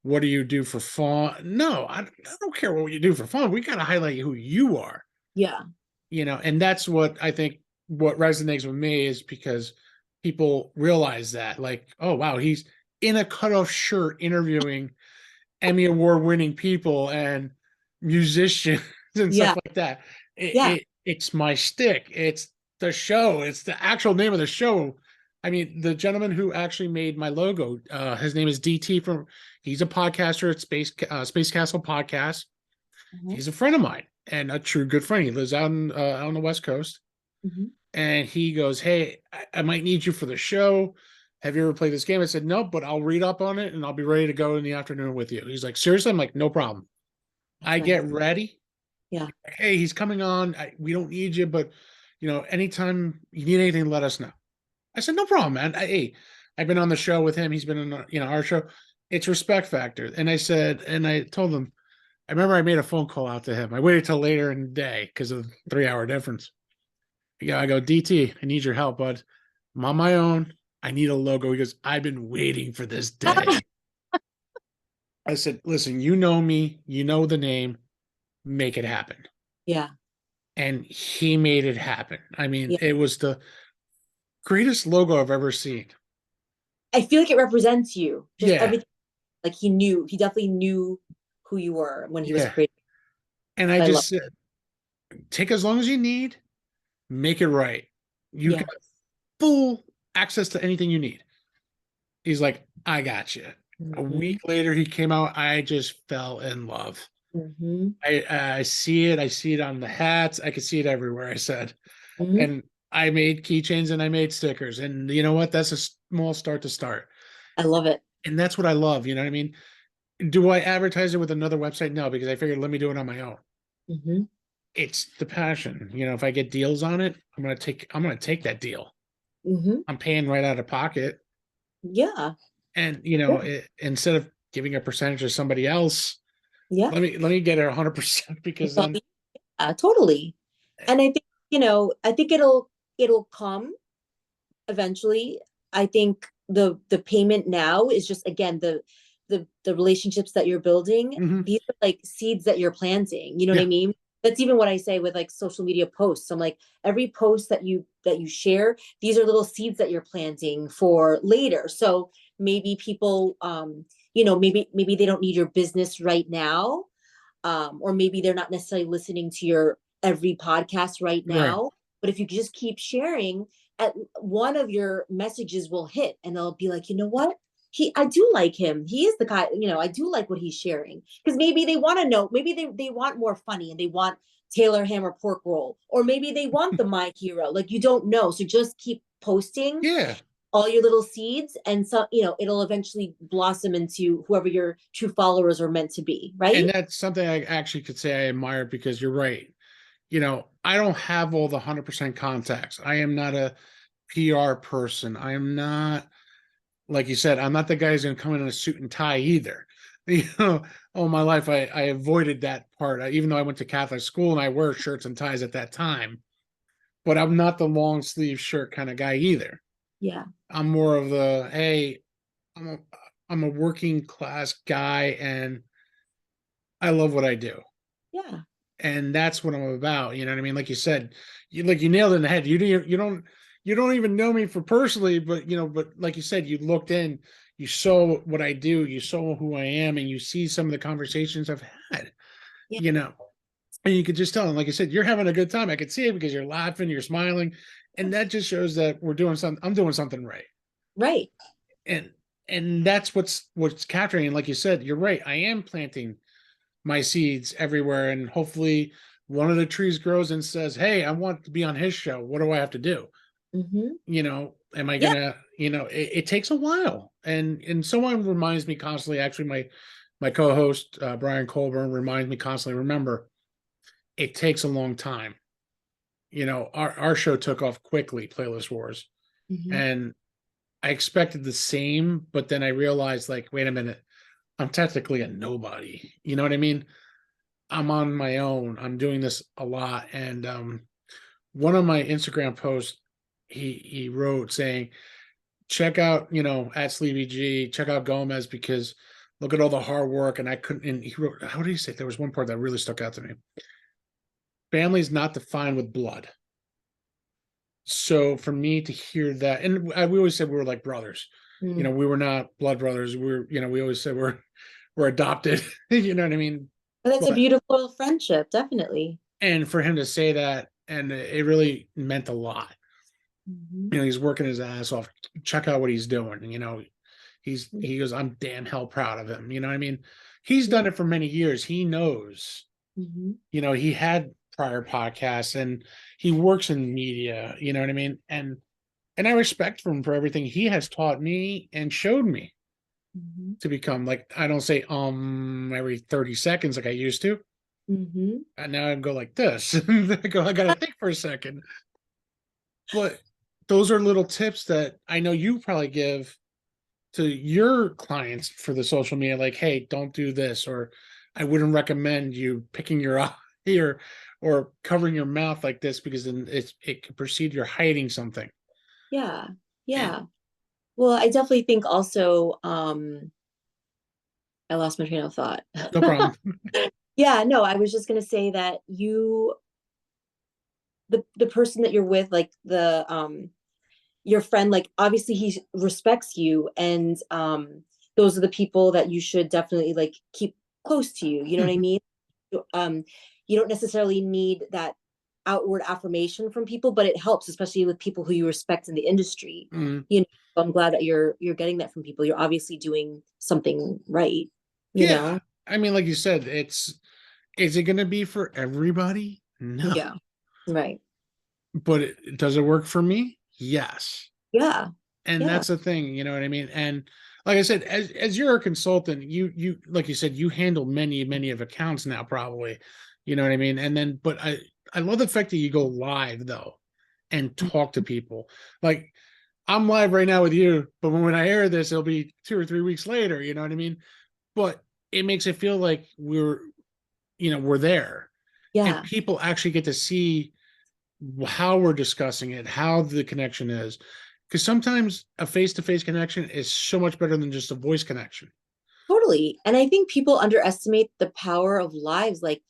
What do you do for fun? No, I don't care what you do for fun. We got to highlight who you are, Yeah. and that's what I think what resonates with me is because people realize that, like, oh, wow, he's in a cutoff shirt interviewing Emmy Award winning people and musicians and stuff Yeah. like that. Yeah. It's my stick. It's the show. It's the actual name of the show. I mean, the gentleman who actually made my logo, his name is DT he's a podcaster at Space Castle Podcast. Mhm. He's a friend of mine and a true good friend. He lives out on the West Coast. Mhm. And he goes, hey, I might need you for the show. Have you ever played this game? I said, nope, but I'll read up on it and I'll be ready to go in the afternoon with you. He's like, seriously? I'm like, no problem. That's I nice. get ready. Yeah. Hey, he's coming on. We don't need you, but anytime you need anything, let us know. I said, no problem, man. Hey, I've been on the show with him. He's been in, our show. It's respect factor. And I told him, I remember I made a phone call out to him. I waited till later in the day because of the 3 hour difference. Yeah, I go, DT, I need your help, bud. I'm on my own. I need a logo. He goes, I've been waiting for this day. I said, listen, you know me, you know the name, make it happen. Yeah. And he made it happen. I mean, Yeah. it was the greatest logo I've ever seen. I feel like it represents you. Just Yeah, everything. Like he definitely knew who you were when he was yeah. creating. And I I love. just said, take as long as you need, make it right. You Yeah. got full access to anything you need. He's like, I got you. A Hmm. week later, he came out. I just fell in love. Hmm. I see it. I see it on the hats. I could see it everywhere. I said, Hmm. and I made keychains and I made stickers. And you know what? That's a small start to start. I love it. And that's what I love. You know what I mean? Do I advertise it with another website? No, because I figured let me do it on my own. Hmm. It's the passion. You know, if I get deals on it, I'm gonna take that deal. Hmm. I'm paying right out of pocket. Yeah. And you know, Yeah. instead of giving a percentage to somebody else, Yeah. let me get it 100% because It's all, then yeah, totally. And I think, I think it'll come eventually. I think the payment now is just, again, the relationships that you're building. mhm, These are like seeds that you're planting. You know what I yeah, mean? That's even what I say with like social media posts. I'm like, every post that you share, these are little seeds that you're planting for later. So maybe people, maybe they don't need your business right now, or maybe they're not necessarily listening to your every podcast right right. now. But if you just keep sharing, at one of your messages will hit, and they'll be like, you know what? I do like him. He is the guy, I do like what he's sharing. Because maybe they want to know, maybe they want more funny and they want Taylor Hammer pork roll, or maybe they want the My Hero. Like, you don't know. So just keep posting Yeah. all your little seeds, and so it'll eventually blossom into whoever your true followers are meant to be, right? And that's something I actually could say I admire because you're right. You know, I don't have all the 100% contacts. I am not a PR person. I am not, like you said, I'm not the guy who's going to come in a suit and tie either. You know, all my life I avoided that part. Even though I went to Catholic school and I wear shirts and ties at that time, but I'm not the long sleeve shirt kind of guy either. Yeah. I'm more of the, hey, I'm a, I'm a working class guy and I love what I do. Yeah. And that's what I'm about. You know what I mean? Like you said, you nailed it in the head. You don't even know me for personally, but but like you said, you looked in, you saw what I do, you saw who I am, and you see some of the conversations I've had, Yeah. you know, and you could just tell. And like I said, you're having a good time. I could see it because you're laughing, you're smiling, and that just shows that we're doing something. I'm doing something right. Right. And that's what's capturing. And like you said, you're right. I am planting my seeds everywhere, and hopefully one of the trees grows and says, hey, I want to be on his show. What do I have to do? Hmm. Am I Yeah. gonna, it takes a while. And someone reminds me constantly, actually, my co-host Brian Colburn reminds me constantly, remember, it takes a long time. Our show took off quickly, Playlist Wars, Hmm. and I expected the same, but then I realized, like, wait a minute, I'm technically a nobody. You know what I mean? I'm on my own. I'm doing this a lot. And one of my Instagram posts, he wrote saying, check out, at Sleepy G, check out Gomez because look at all the hard work. And I couldn't, and he wrote, how did he say? There was one part that really stuck out to me. Family's not defined with blood. So for me to hear that, and we always said we were like brothers. Mm. We were not blood brothers. We always said we're adopted. You know what I mean? And it's a But beautiful friendship, definitely. and for him to say that, and it really meant a lot. Hmm. He's working his ass off. Check out what he's doing. He goes, I'm damn hell proud of him. You know what I mean? He's Yeah. done it for many years. He knows. Hmm. He had prior podcasts and he works in media. You know what I mean? And I respect him for everything he has taught me and showed me Hmm. to become. Like, I don't say every 30 seconds like I used to. Hmm. And now I go like this. I gotta think for a second. But those are little tips that I know you probably give to your clients for the social media, like, hey, don't do this, or I wouldn't recommend you picking your eye or covering your mouth like this because then it could perceive you're hiding something. Yeah. And Yeah. Well, I definitely think also, I lost my train of thought. no problem. Yeah, no, I was just gonna say that the person that you're with, like your friend, like obviously he respects you, and those are the people that you should definitely like keep close to you. You know what I mean? you don't necessarily need that outward affirmation from people, but it helps, especially with people who you respect in the industry. Mm. You know, so I'm glad that you're getting that from people. You're obviously doing something right, you Yeah. know? I mean, like you said, is it going to be for everybody? No. Yeah. Right. But does it work for me? Yes. Yeah. And Yeah. that's the thing, you know what I mean? And like I said, as you're a consultant, you like you said, you handle many of accounts now, probably, you know what I mean? And then, but I love the fact that you go live though and talk to people. Like I'm live right now with you, but when I air this, it'll be 2 or 3 weeks later, you know what I mean? But it makes it feel like we're there, and Yeah. people actually get to see how we're discussing it, how the connection is. Because sometimes a face-to-face connection is so much better than just a voice connection. Totally. And I think people underestimate the power of lives. Like,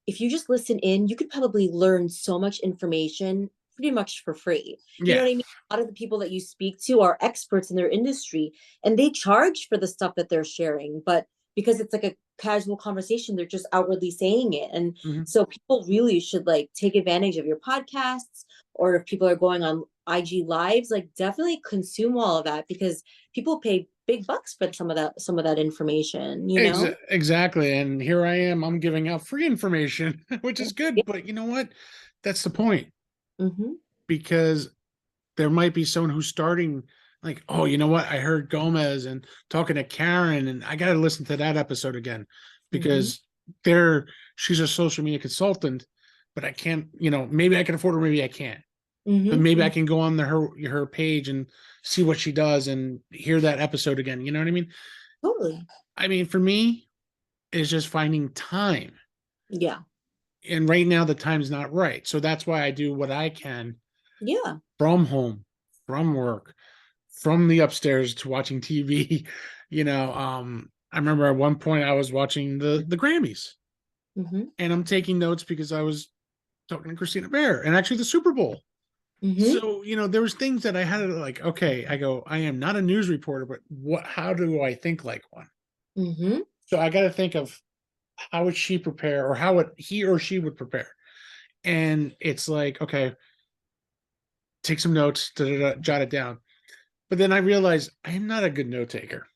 if you just listen in, you could probably learn so much information pretty much for free. You know Yeah. what I mean? A lot of the people that you speak to are experts in their industry and they charge for the stuff that they're sharing, but because it's like a casual conversation, they're just outwardly saying it. And Mhm. so people really should like take advantage of your podcasts, or if people are going on IG lives, like definitely consume all of that because people pay big bucks for some of that information, you know? Exactly. And here I am, I'm giving out free information, which is Yeah. good. But you know what? That's the point, Mm-hmm. because there might be someone who's starting like, oh, you know what? I heard Gomez and talking to Karen, and I got to listen to that episode again Mm-hmm. because there she's a social media consultant, but I can't, maybe I can afford her, maybe I can't. But maybe I Mm-hmm. can go on her page and see what she does and hear that episode again. You know what I mean? Totally. I mean, for me, it's just finding time. Yeah. And right now the time's not right. So that's why I do what I can Yeah. from home, from work, from the upstairs to watching TV. I remember at one point I was watching the Grammys, Mm-hmm. and I'm taking notes because I was talking to Christina Bear and actually the Super Bowl. Mm-hmm. So, there was things that I had to like, okay, I go, I am not a news reporter, but how do I think like one? Mm-hmm. So I got to think of how would she prepare, or how would he or she would prepare. And it's like, okay, take some notes, jot it down. But then I realized I am not a good note taker.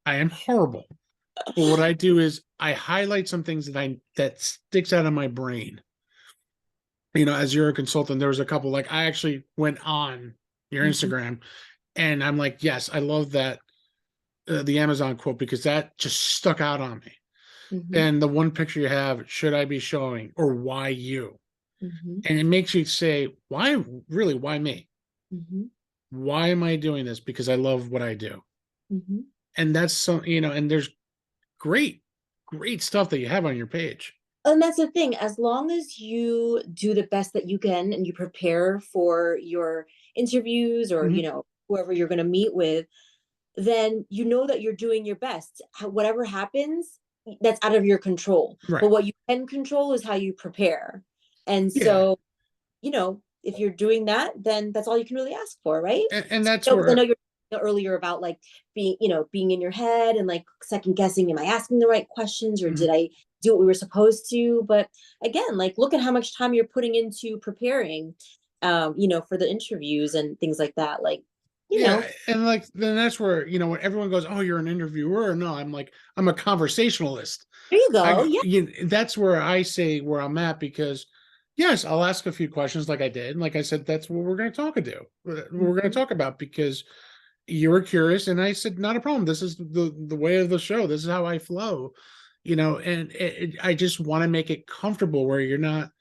I am horrible. But what I do is I highlight some things that sticks out of my brain. As you're a consultant, there was a couple, like I actually went on your Mm-hmm. Instagram and I'm like, yes, I love that, the Amazon quote, because that just stuck out on me. Mm-hmm. And the one picture you have, should I be showing, or why you? Mm-hmm. And it makes you say, why, really, why me? Mm-hmm. Why am I doing this? Because I love what I do. Mm-hmm. And that's so, and there's great, great stuff that you have on your page. And that's the thing, as long as you do the best that you can and you prepare for your interviews or, Mhm. whoever you're going to meet with, then you know that you're doing your best. Whatever happens, that's out of your control. Right. But what you can control is how you prepare. And Yeah. so, if you're doing that, then that's all you can really ask for, right? And that's So, 'cause I know where, you're earlier about like being in your head and like second guessing, am I asking the right questions or mhm. did I do what we were supposed to? But again, like look at how much time you're putting into preparing, for the interviews and things like that. Like, you Yeah. know, And like, then that's where, when everyone goes, oh, you're an interviewer. No, I'm like, I'm a conversationalist. there you I go. go, Yeah. that's where I say where I'm at, because yes, I'll ask a few questions like I did. And like I said, that's what we're going to talk about. We're going to Mhm. talk about, because you were curious, and I said, not a problem. This is the way of the show. This is how I flow, and I just want to make it comfortable where you're not,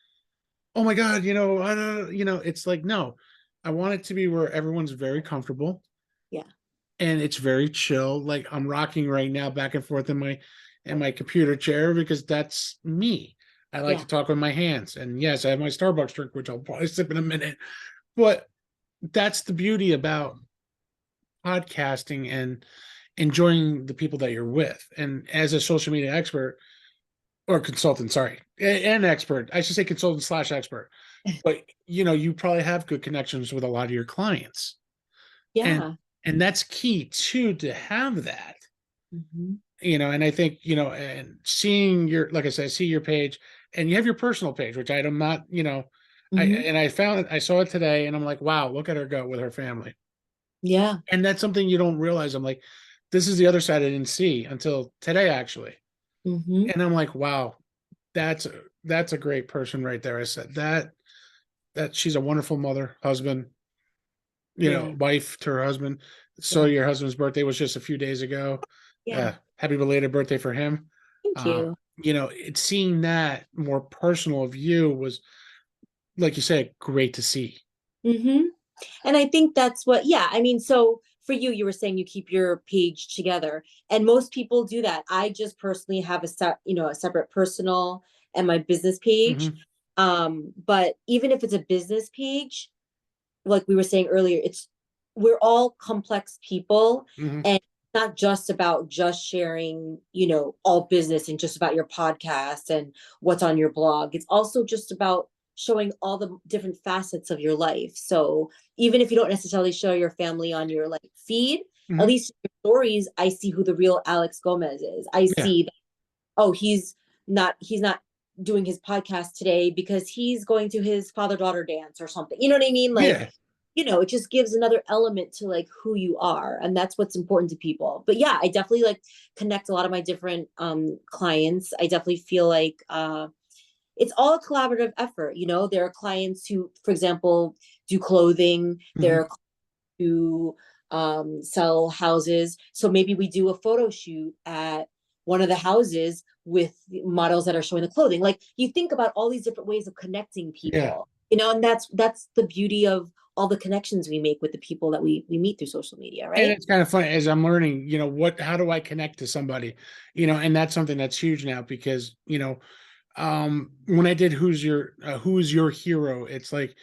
oh my God, I don't, it's like, no, I want it to be where everyone's very comfortable Yeah. and it's very chill. Like I'm rocking right now back and forth in my computer chair, because that's me. I like to Yeah. talk with my hands. And yes, I have my Starbucks drink, which I'll probably sip in a minute. But that's the beauty about podcasting and enjoying the people that you're with. And as a social media expert, or consultant, sorry, an expert, I should say consultant slash expert. But you probably have good connections with a lot of your clients. And Yeah. and that's key too, to have that. Mhm. and I think, and seeing your, like I said, see your page, and you have your personal page, which I'm not, Hmm. I found it, I saw it today, and I'm like, wow, look at her go with her family. Yeah. And that's something you don't realize. I'm like, this is the other side I didn't see until today, actually. Hmm. And I'm like, wow, that's that's a great person right there. I said that she's a wonderful mother, husband, Yeah. wife to her husband. So Yeah. your husband's birthday was just a few days ago. Yeah. Happy belated birthday for him. Thank you. It's seeing that more personal of you was, like you said, great to see. Hmm. And I think that's what, yeah, I mean, so for you, you were saying you keep your page together, and most people do that. I just personally have a separate personal and my business page. Hmm. But even if it's a business page, like we were saying earlier, we're all complex people, Hmm. and it's not just about just sharing, all business and just about your podcast and what's on your blog. It's also just about showing all the different facets of your life. So even if you don't necessarily show your family on your like feed, at Hmm. least your stories, I see who the real Alex Gomez is. I Yeah. see that, oh, he's not doing his podcast today because he's going to his father-daughter dance or something. You know what I mean? Like, Yeah. it just gives another element to like who you are, and that's what's important to people. But yeah, I definitely like connect a lot of my different clients. I definitely feel like it's all a collaborative effort. There are clients who, for example, do clothing. There Hmm. are who sell houses. So maybe we do a photo shoot at one of the houses with models that are showing the clothing. Like, you think about all these different ways of connecting Yeah. people, and that's the beauty of all the connections we make with the people that we meet through social media, And right? it's kind of funny as I'm learning, how do I connect to somebody, and that's something that's huge now because, when I did who's your hero, it's like,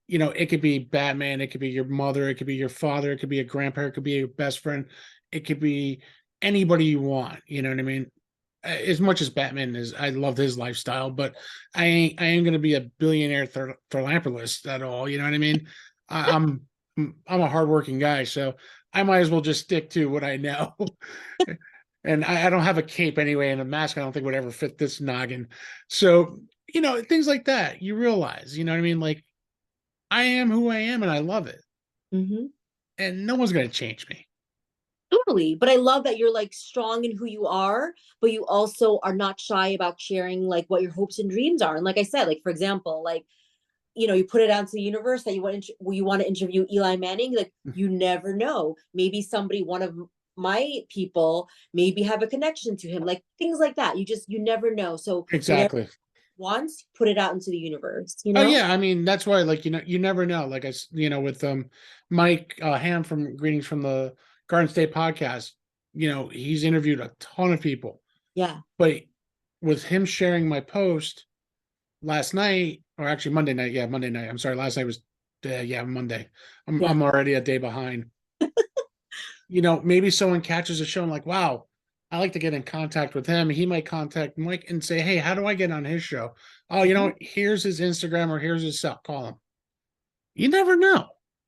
it could be Batman, it could be your mother, it could be your father, it could be a grandparent, it could be your best friend, it could be anybody you want. You know what I mean? As much as Batman is, I love his lifestyle, but I ain't gonna be a billionaire philanthropist at all. You know what I mean? I'm a hardworking guy, so I might as well just stick to what I know. And I don't have a cape anyway, and a mask I don't think would ever fit this noggin. So, things like that, you realize, you know what I mean? Like, I am who I am and I love it. Mm-hmm. And no one's gonna change me. Totally. But I love that you're like strong in who you are, but you also are not shy about sharing like what your hopes and dreams are. And like I said, like for example, like, you put it out to the universe that you want to interview Eli Manning. Like, you never know. Maybe one of my people maybe have a connection to him, like things like that. You never know. So whatever Exactly. you want, put it out into the universe, you Oh know? yeah, I mean that's why, like, you never know. Like with Mike Ham from Greetings from the Garden State podcast, he's interviewed a ton of people. Yeah. But with him sharing my post last night, or actually Monday night, yeah, Monday night. I'm sorry, last night was yeah, Monday. I'm Yeah. I'm already a day behind. Maybe someone catches a show and like, wow, I like to get in contact with him. He might contact Mike and say, hey, how do I get on his show? Oh, Hmm. here's his Instagram or here's his cell. Call him. You never know.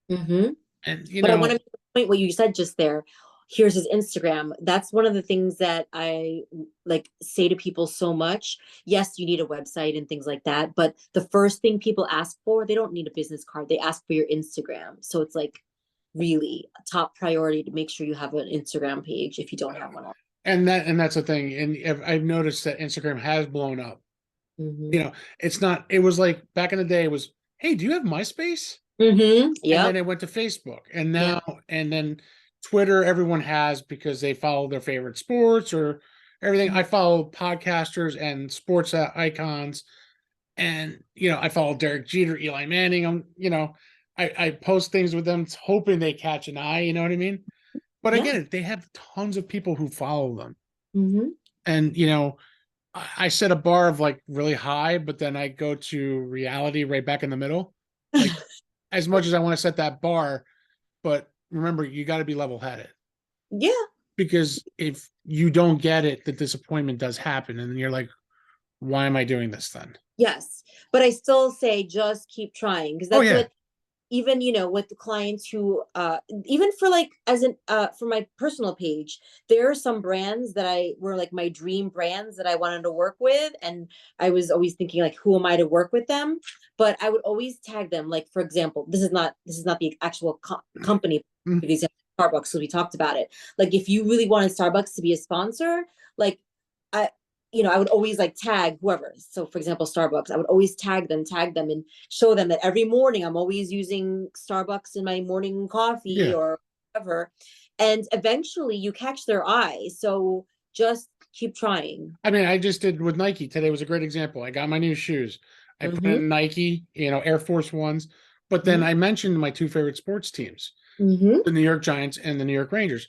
Hmm. And But I want to make the point what you said just there. Here's his Instagram. That's one of the things that I like say to people so much. Yes, you need a website and things like that, but the first thing people ask for, they don't need a business card. They ask for your Instagram. So it's like really a top priority to make sure you have an Instagram page if you don't have one. that's the thing. And I've noticed that Instagram has blown up. Mm-hmm. It's not. It was like back in the day. It was, hey, do you have MySpace? Mm-hmm. And Yep. then it went to Facebook, and Yeah. now and then Twitter. Everyone has because they follow their favorite sports or everything. I follow podcasters and sports icons, and I follow Derek Jeter, Eli Manning. I post things with them, hoping they catch an eye. You know what I mean? But I Yeah. get it. They have tons of people who follow them, Mm-hmm. and I set a bar of like really high, but then I go to reality right back in the middle. Like, as much as I want to set that bar, but remember, you got to be level headed Yeah. because if you don't get it, the disappointment does happen. And then you're like, why am I doing this then? Yes. But I still say just keep trying because Oh, that's yeah. what even, with the clients who, even for like, as an, for my personal page, there are some brands that I were like my dream brands that I wanted to work with. And I was always thinking like, who am I to work with them? But I would always tag them. Like, for example, this is not the actual company, Mm, because Starbucks, so we talked about it. Like, if you really wanted Starbucks to be a sponsor, like, I, I would always like tag whoever. So, for example, Starbucks, I would always tag them, and show them that every morning I'm always using Starbucks in my morning coffee yeah. or whatever. And eventually you catch their eye. So just keep trying. I mean, I just did with Nike today was a great example. I got my new shoes. I put Mm-hmm. in Nike, Air Force Ones, but then Mm-hmm. I mentioned my two favorite sports teams, Mm-hmm. the New York Giants and the New York Rangers.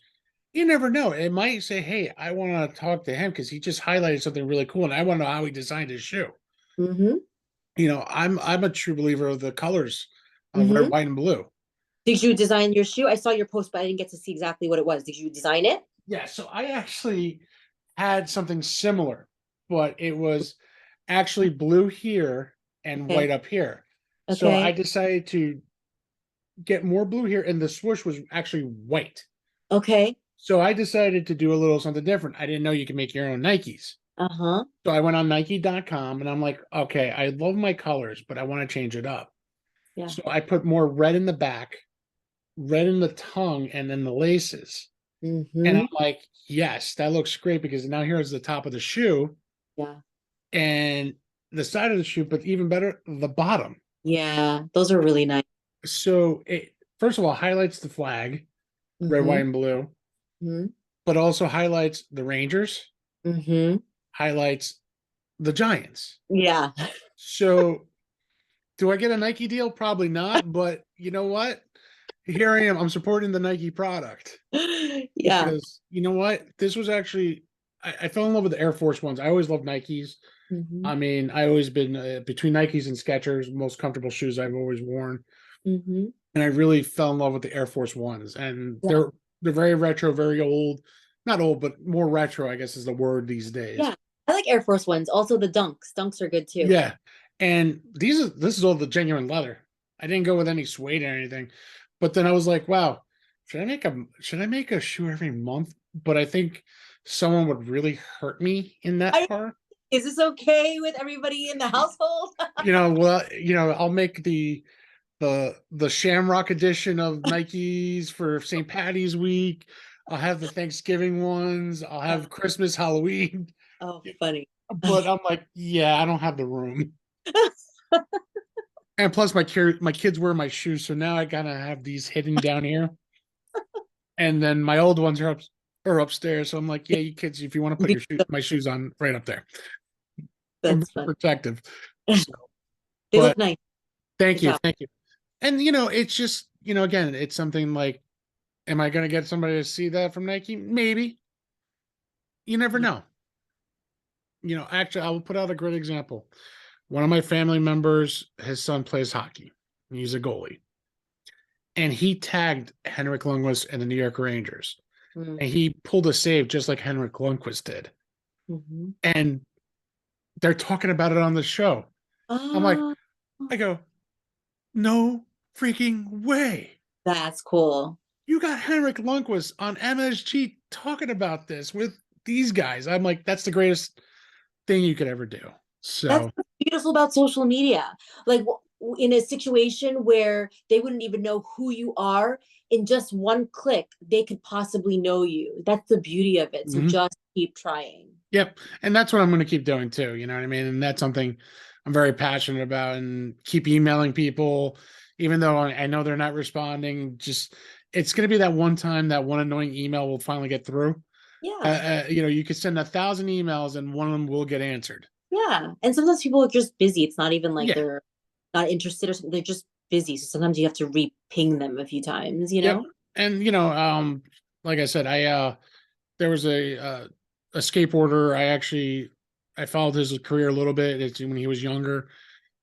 You never know. It might say, "Hey, I want to talk to him because he just highlighted something really cool, and I want to know how he designed his shoe." Mm-hmm. I'm a true believer of the colors of red, Mm-hmm. white, and blue. Did you design your shoe? I saw your post, but I didn't get to see exactly what it was. Did you design it? Yeah, so I actually had something similar, but it was actually blue here and Okay. white up here. So I Okay. decided to get more blue here, and the swoosh was actually white. Okay. So I decided to do a little something different. I didn't know you can make your own Nikes. Uh-huh. So I went on Nike.com and I'm like, okay, I love my colors, but I want to change it up. Yeah. So I put more red in the back, red in the tongue, and then the laces. And I'm Mm-hmm. like, yes, that looks great because now here's the top of the shoe Yeah. and the side of the shoe, but even better, the bottom. Yeah. Those are really nice. So it first of all highlights the flag, red, white, Mm-hmm. and blue, Mm-hmm. but also highlights the Rangers, Mm-hmm. highlights the Giants. Yeah. So do I get a Nike deal? Probably not, but you know what? Here I am. I'm supporting the Nike product Yeah. because you know what? This was actually I fell in love with the Air Force Ones. I always loved Nikes. Mm-hmm. I mean, I always been between Nikes and Skechers, most comfortable shoes I've always worn, Mm-hmm. and I really fell in love with the Air Force Ones. And Yeah. they're very retro, very old, not old, but more retro, I guess is the word these days. Yeah. I like Air Force Ones. Also the Dunks. Dunks are good too. Yeah, and this is all the genuine leather. I didn't go with any suede or anything, but then I was like, wow, should I make a shoe every month? But I think someone would really hurt me in that I, part. is this okay with everybody in the household? I'll make the Shamrock edition of Nikes for St. Patty's week. I'll have the Thanksgiving ones. I'll have Christmas, Halloween. Oh, funny. But I'm like, yeah, I don't have the room. And plus, my kids wear my shoes, so now I gotta have these hidden down here. And then my old ones are upstairs. So I'm like, yeah, you kids, if you want to put my shoes on right up there, I'm That's very fun. protective. So, They look but nice. thank Good you, job. thank you. And it's just again, it's something like, am I gonna get somebody to see that from Nike? Maybe. You never Yeah. know. Actually, I will put out a great example. One of my family members, his son plays hockey. He's a goalie. And he tagged Henrik Lundqvist and the New York Rangers. Mm. And he pulled a save just like Henrik Lundqvist did. Mhm. And they're talking about it on the show. I'm like, Oh, I go, no freaking way. that's cool. You got Henrik Lundqvist on MSG talking about this with these guys. I'm like, that's the greatest thing you could ever do. That's So, what's beautiful about social media. Like, in a situation where they wouldn't even know who you are, in just one click, they could possibly know you. That's the beauty of it. So mhm. just keep trying. Yep. And that's what I'm going to keep doing too. You know what I mean? And that's something I'm very passionate about and keep emailing people, even though I know they're not responding. Just, it's going to be that one time that one annoying email will finally get through. Yeah. You could send 1,000 emails and one of them will get answered. Yeah. And sometimes people are just busy. It's not even like Yeah. they're not interested or something. They're just busy. So sometimes you have to re-ping them a few times, you Yep. know? And, like I said, there was a skateboarder. I followed his career a little bit. It's when he was younger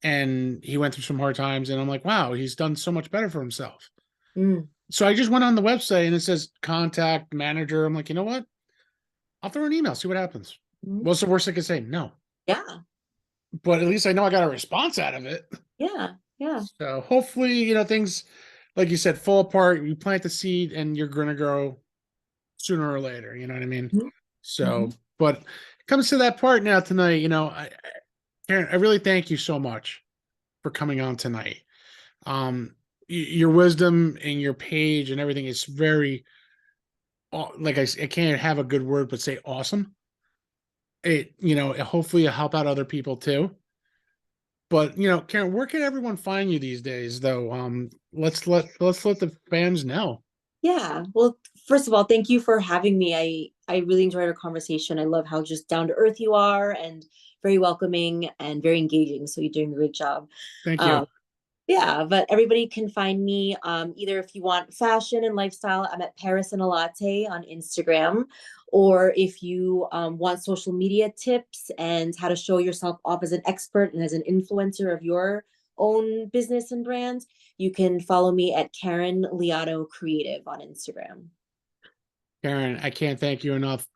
and he went through some hard times. And I'm like, wow, he's done so much better for himself. Mm. So I just went on the website and it says contact manager. I'm like, you know what? I'll throw an email, see what happens. Mhm. What's the worst I could say? No. Yeah. But at least I know I got a response out of it. Yeah. Yeah. So hopefully, things, like you said, fall apart. You plant the seed and you're going to grow sooner or later. You know what I mean? Mhm. So, Mhm. but it comes to that part now tonight, Karen, I really thank you so much for coming on tonight. Your wisdom and your page and everything is very, like I can't have a good word, but say awesome. Hopefully it'll help out other people too. But Karen, where can everyone find you these days though? Let's let the fans know. Yeah. Well, first of all, thank you for having me. I really enjoyed our conversation. I love how just down to earth you are and very welcoming and very engaging. So you're doing a great job. Thank Um, you. yeah, but everybody can find me either if you want fashion and lifestyle, I'm at Paris and a Latte on Instagram. Or if you want social media tips and how to show yourself off as an expert and as an influencer of your own business and brand, you can follow me at Karen Leano Creative on Instagram. Karen, I can't thank you enough.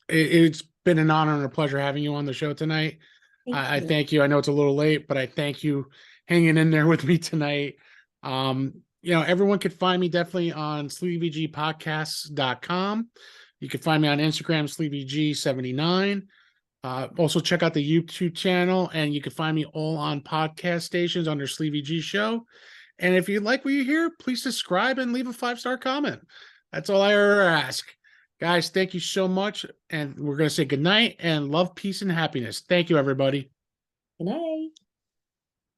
It's been an honor and a pleasure having you on the show tonight. Thank I you. thank you. I know it's a little late, but I thank you hanging in there with me tonight. Everyone could find me definitely on sleevygpodcasts.com. You can find me on Instagram, sleeveg79. Also check out the YouTube channel, and you can find me all on podcast stations under Sleevy G Show. And if you like what you hear, please subscribe and leave a 5-star comment. That's all I ever ask. Guys, thank you so much. And we're going to say good night and love, peace, and happiness. Thank you, everybody. Good night.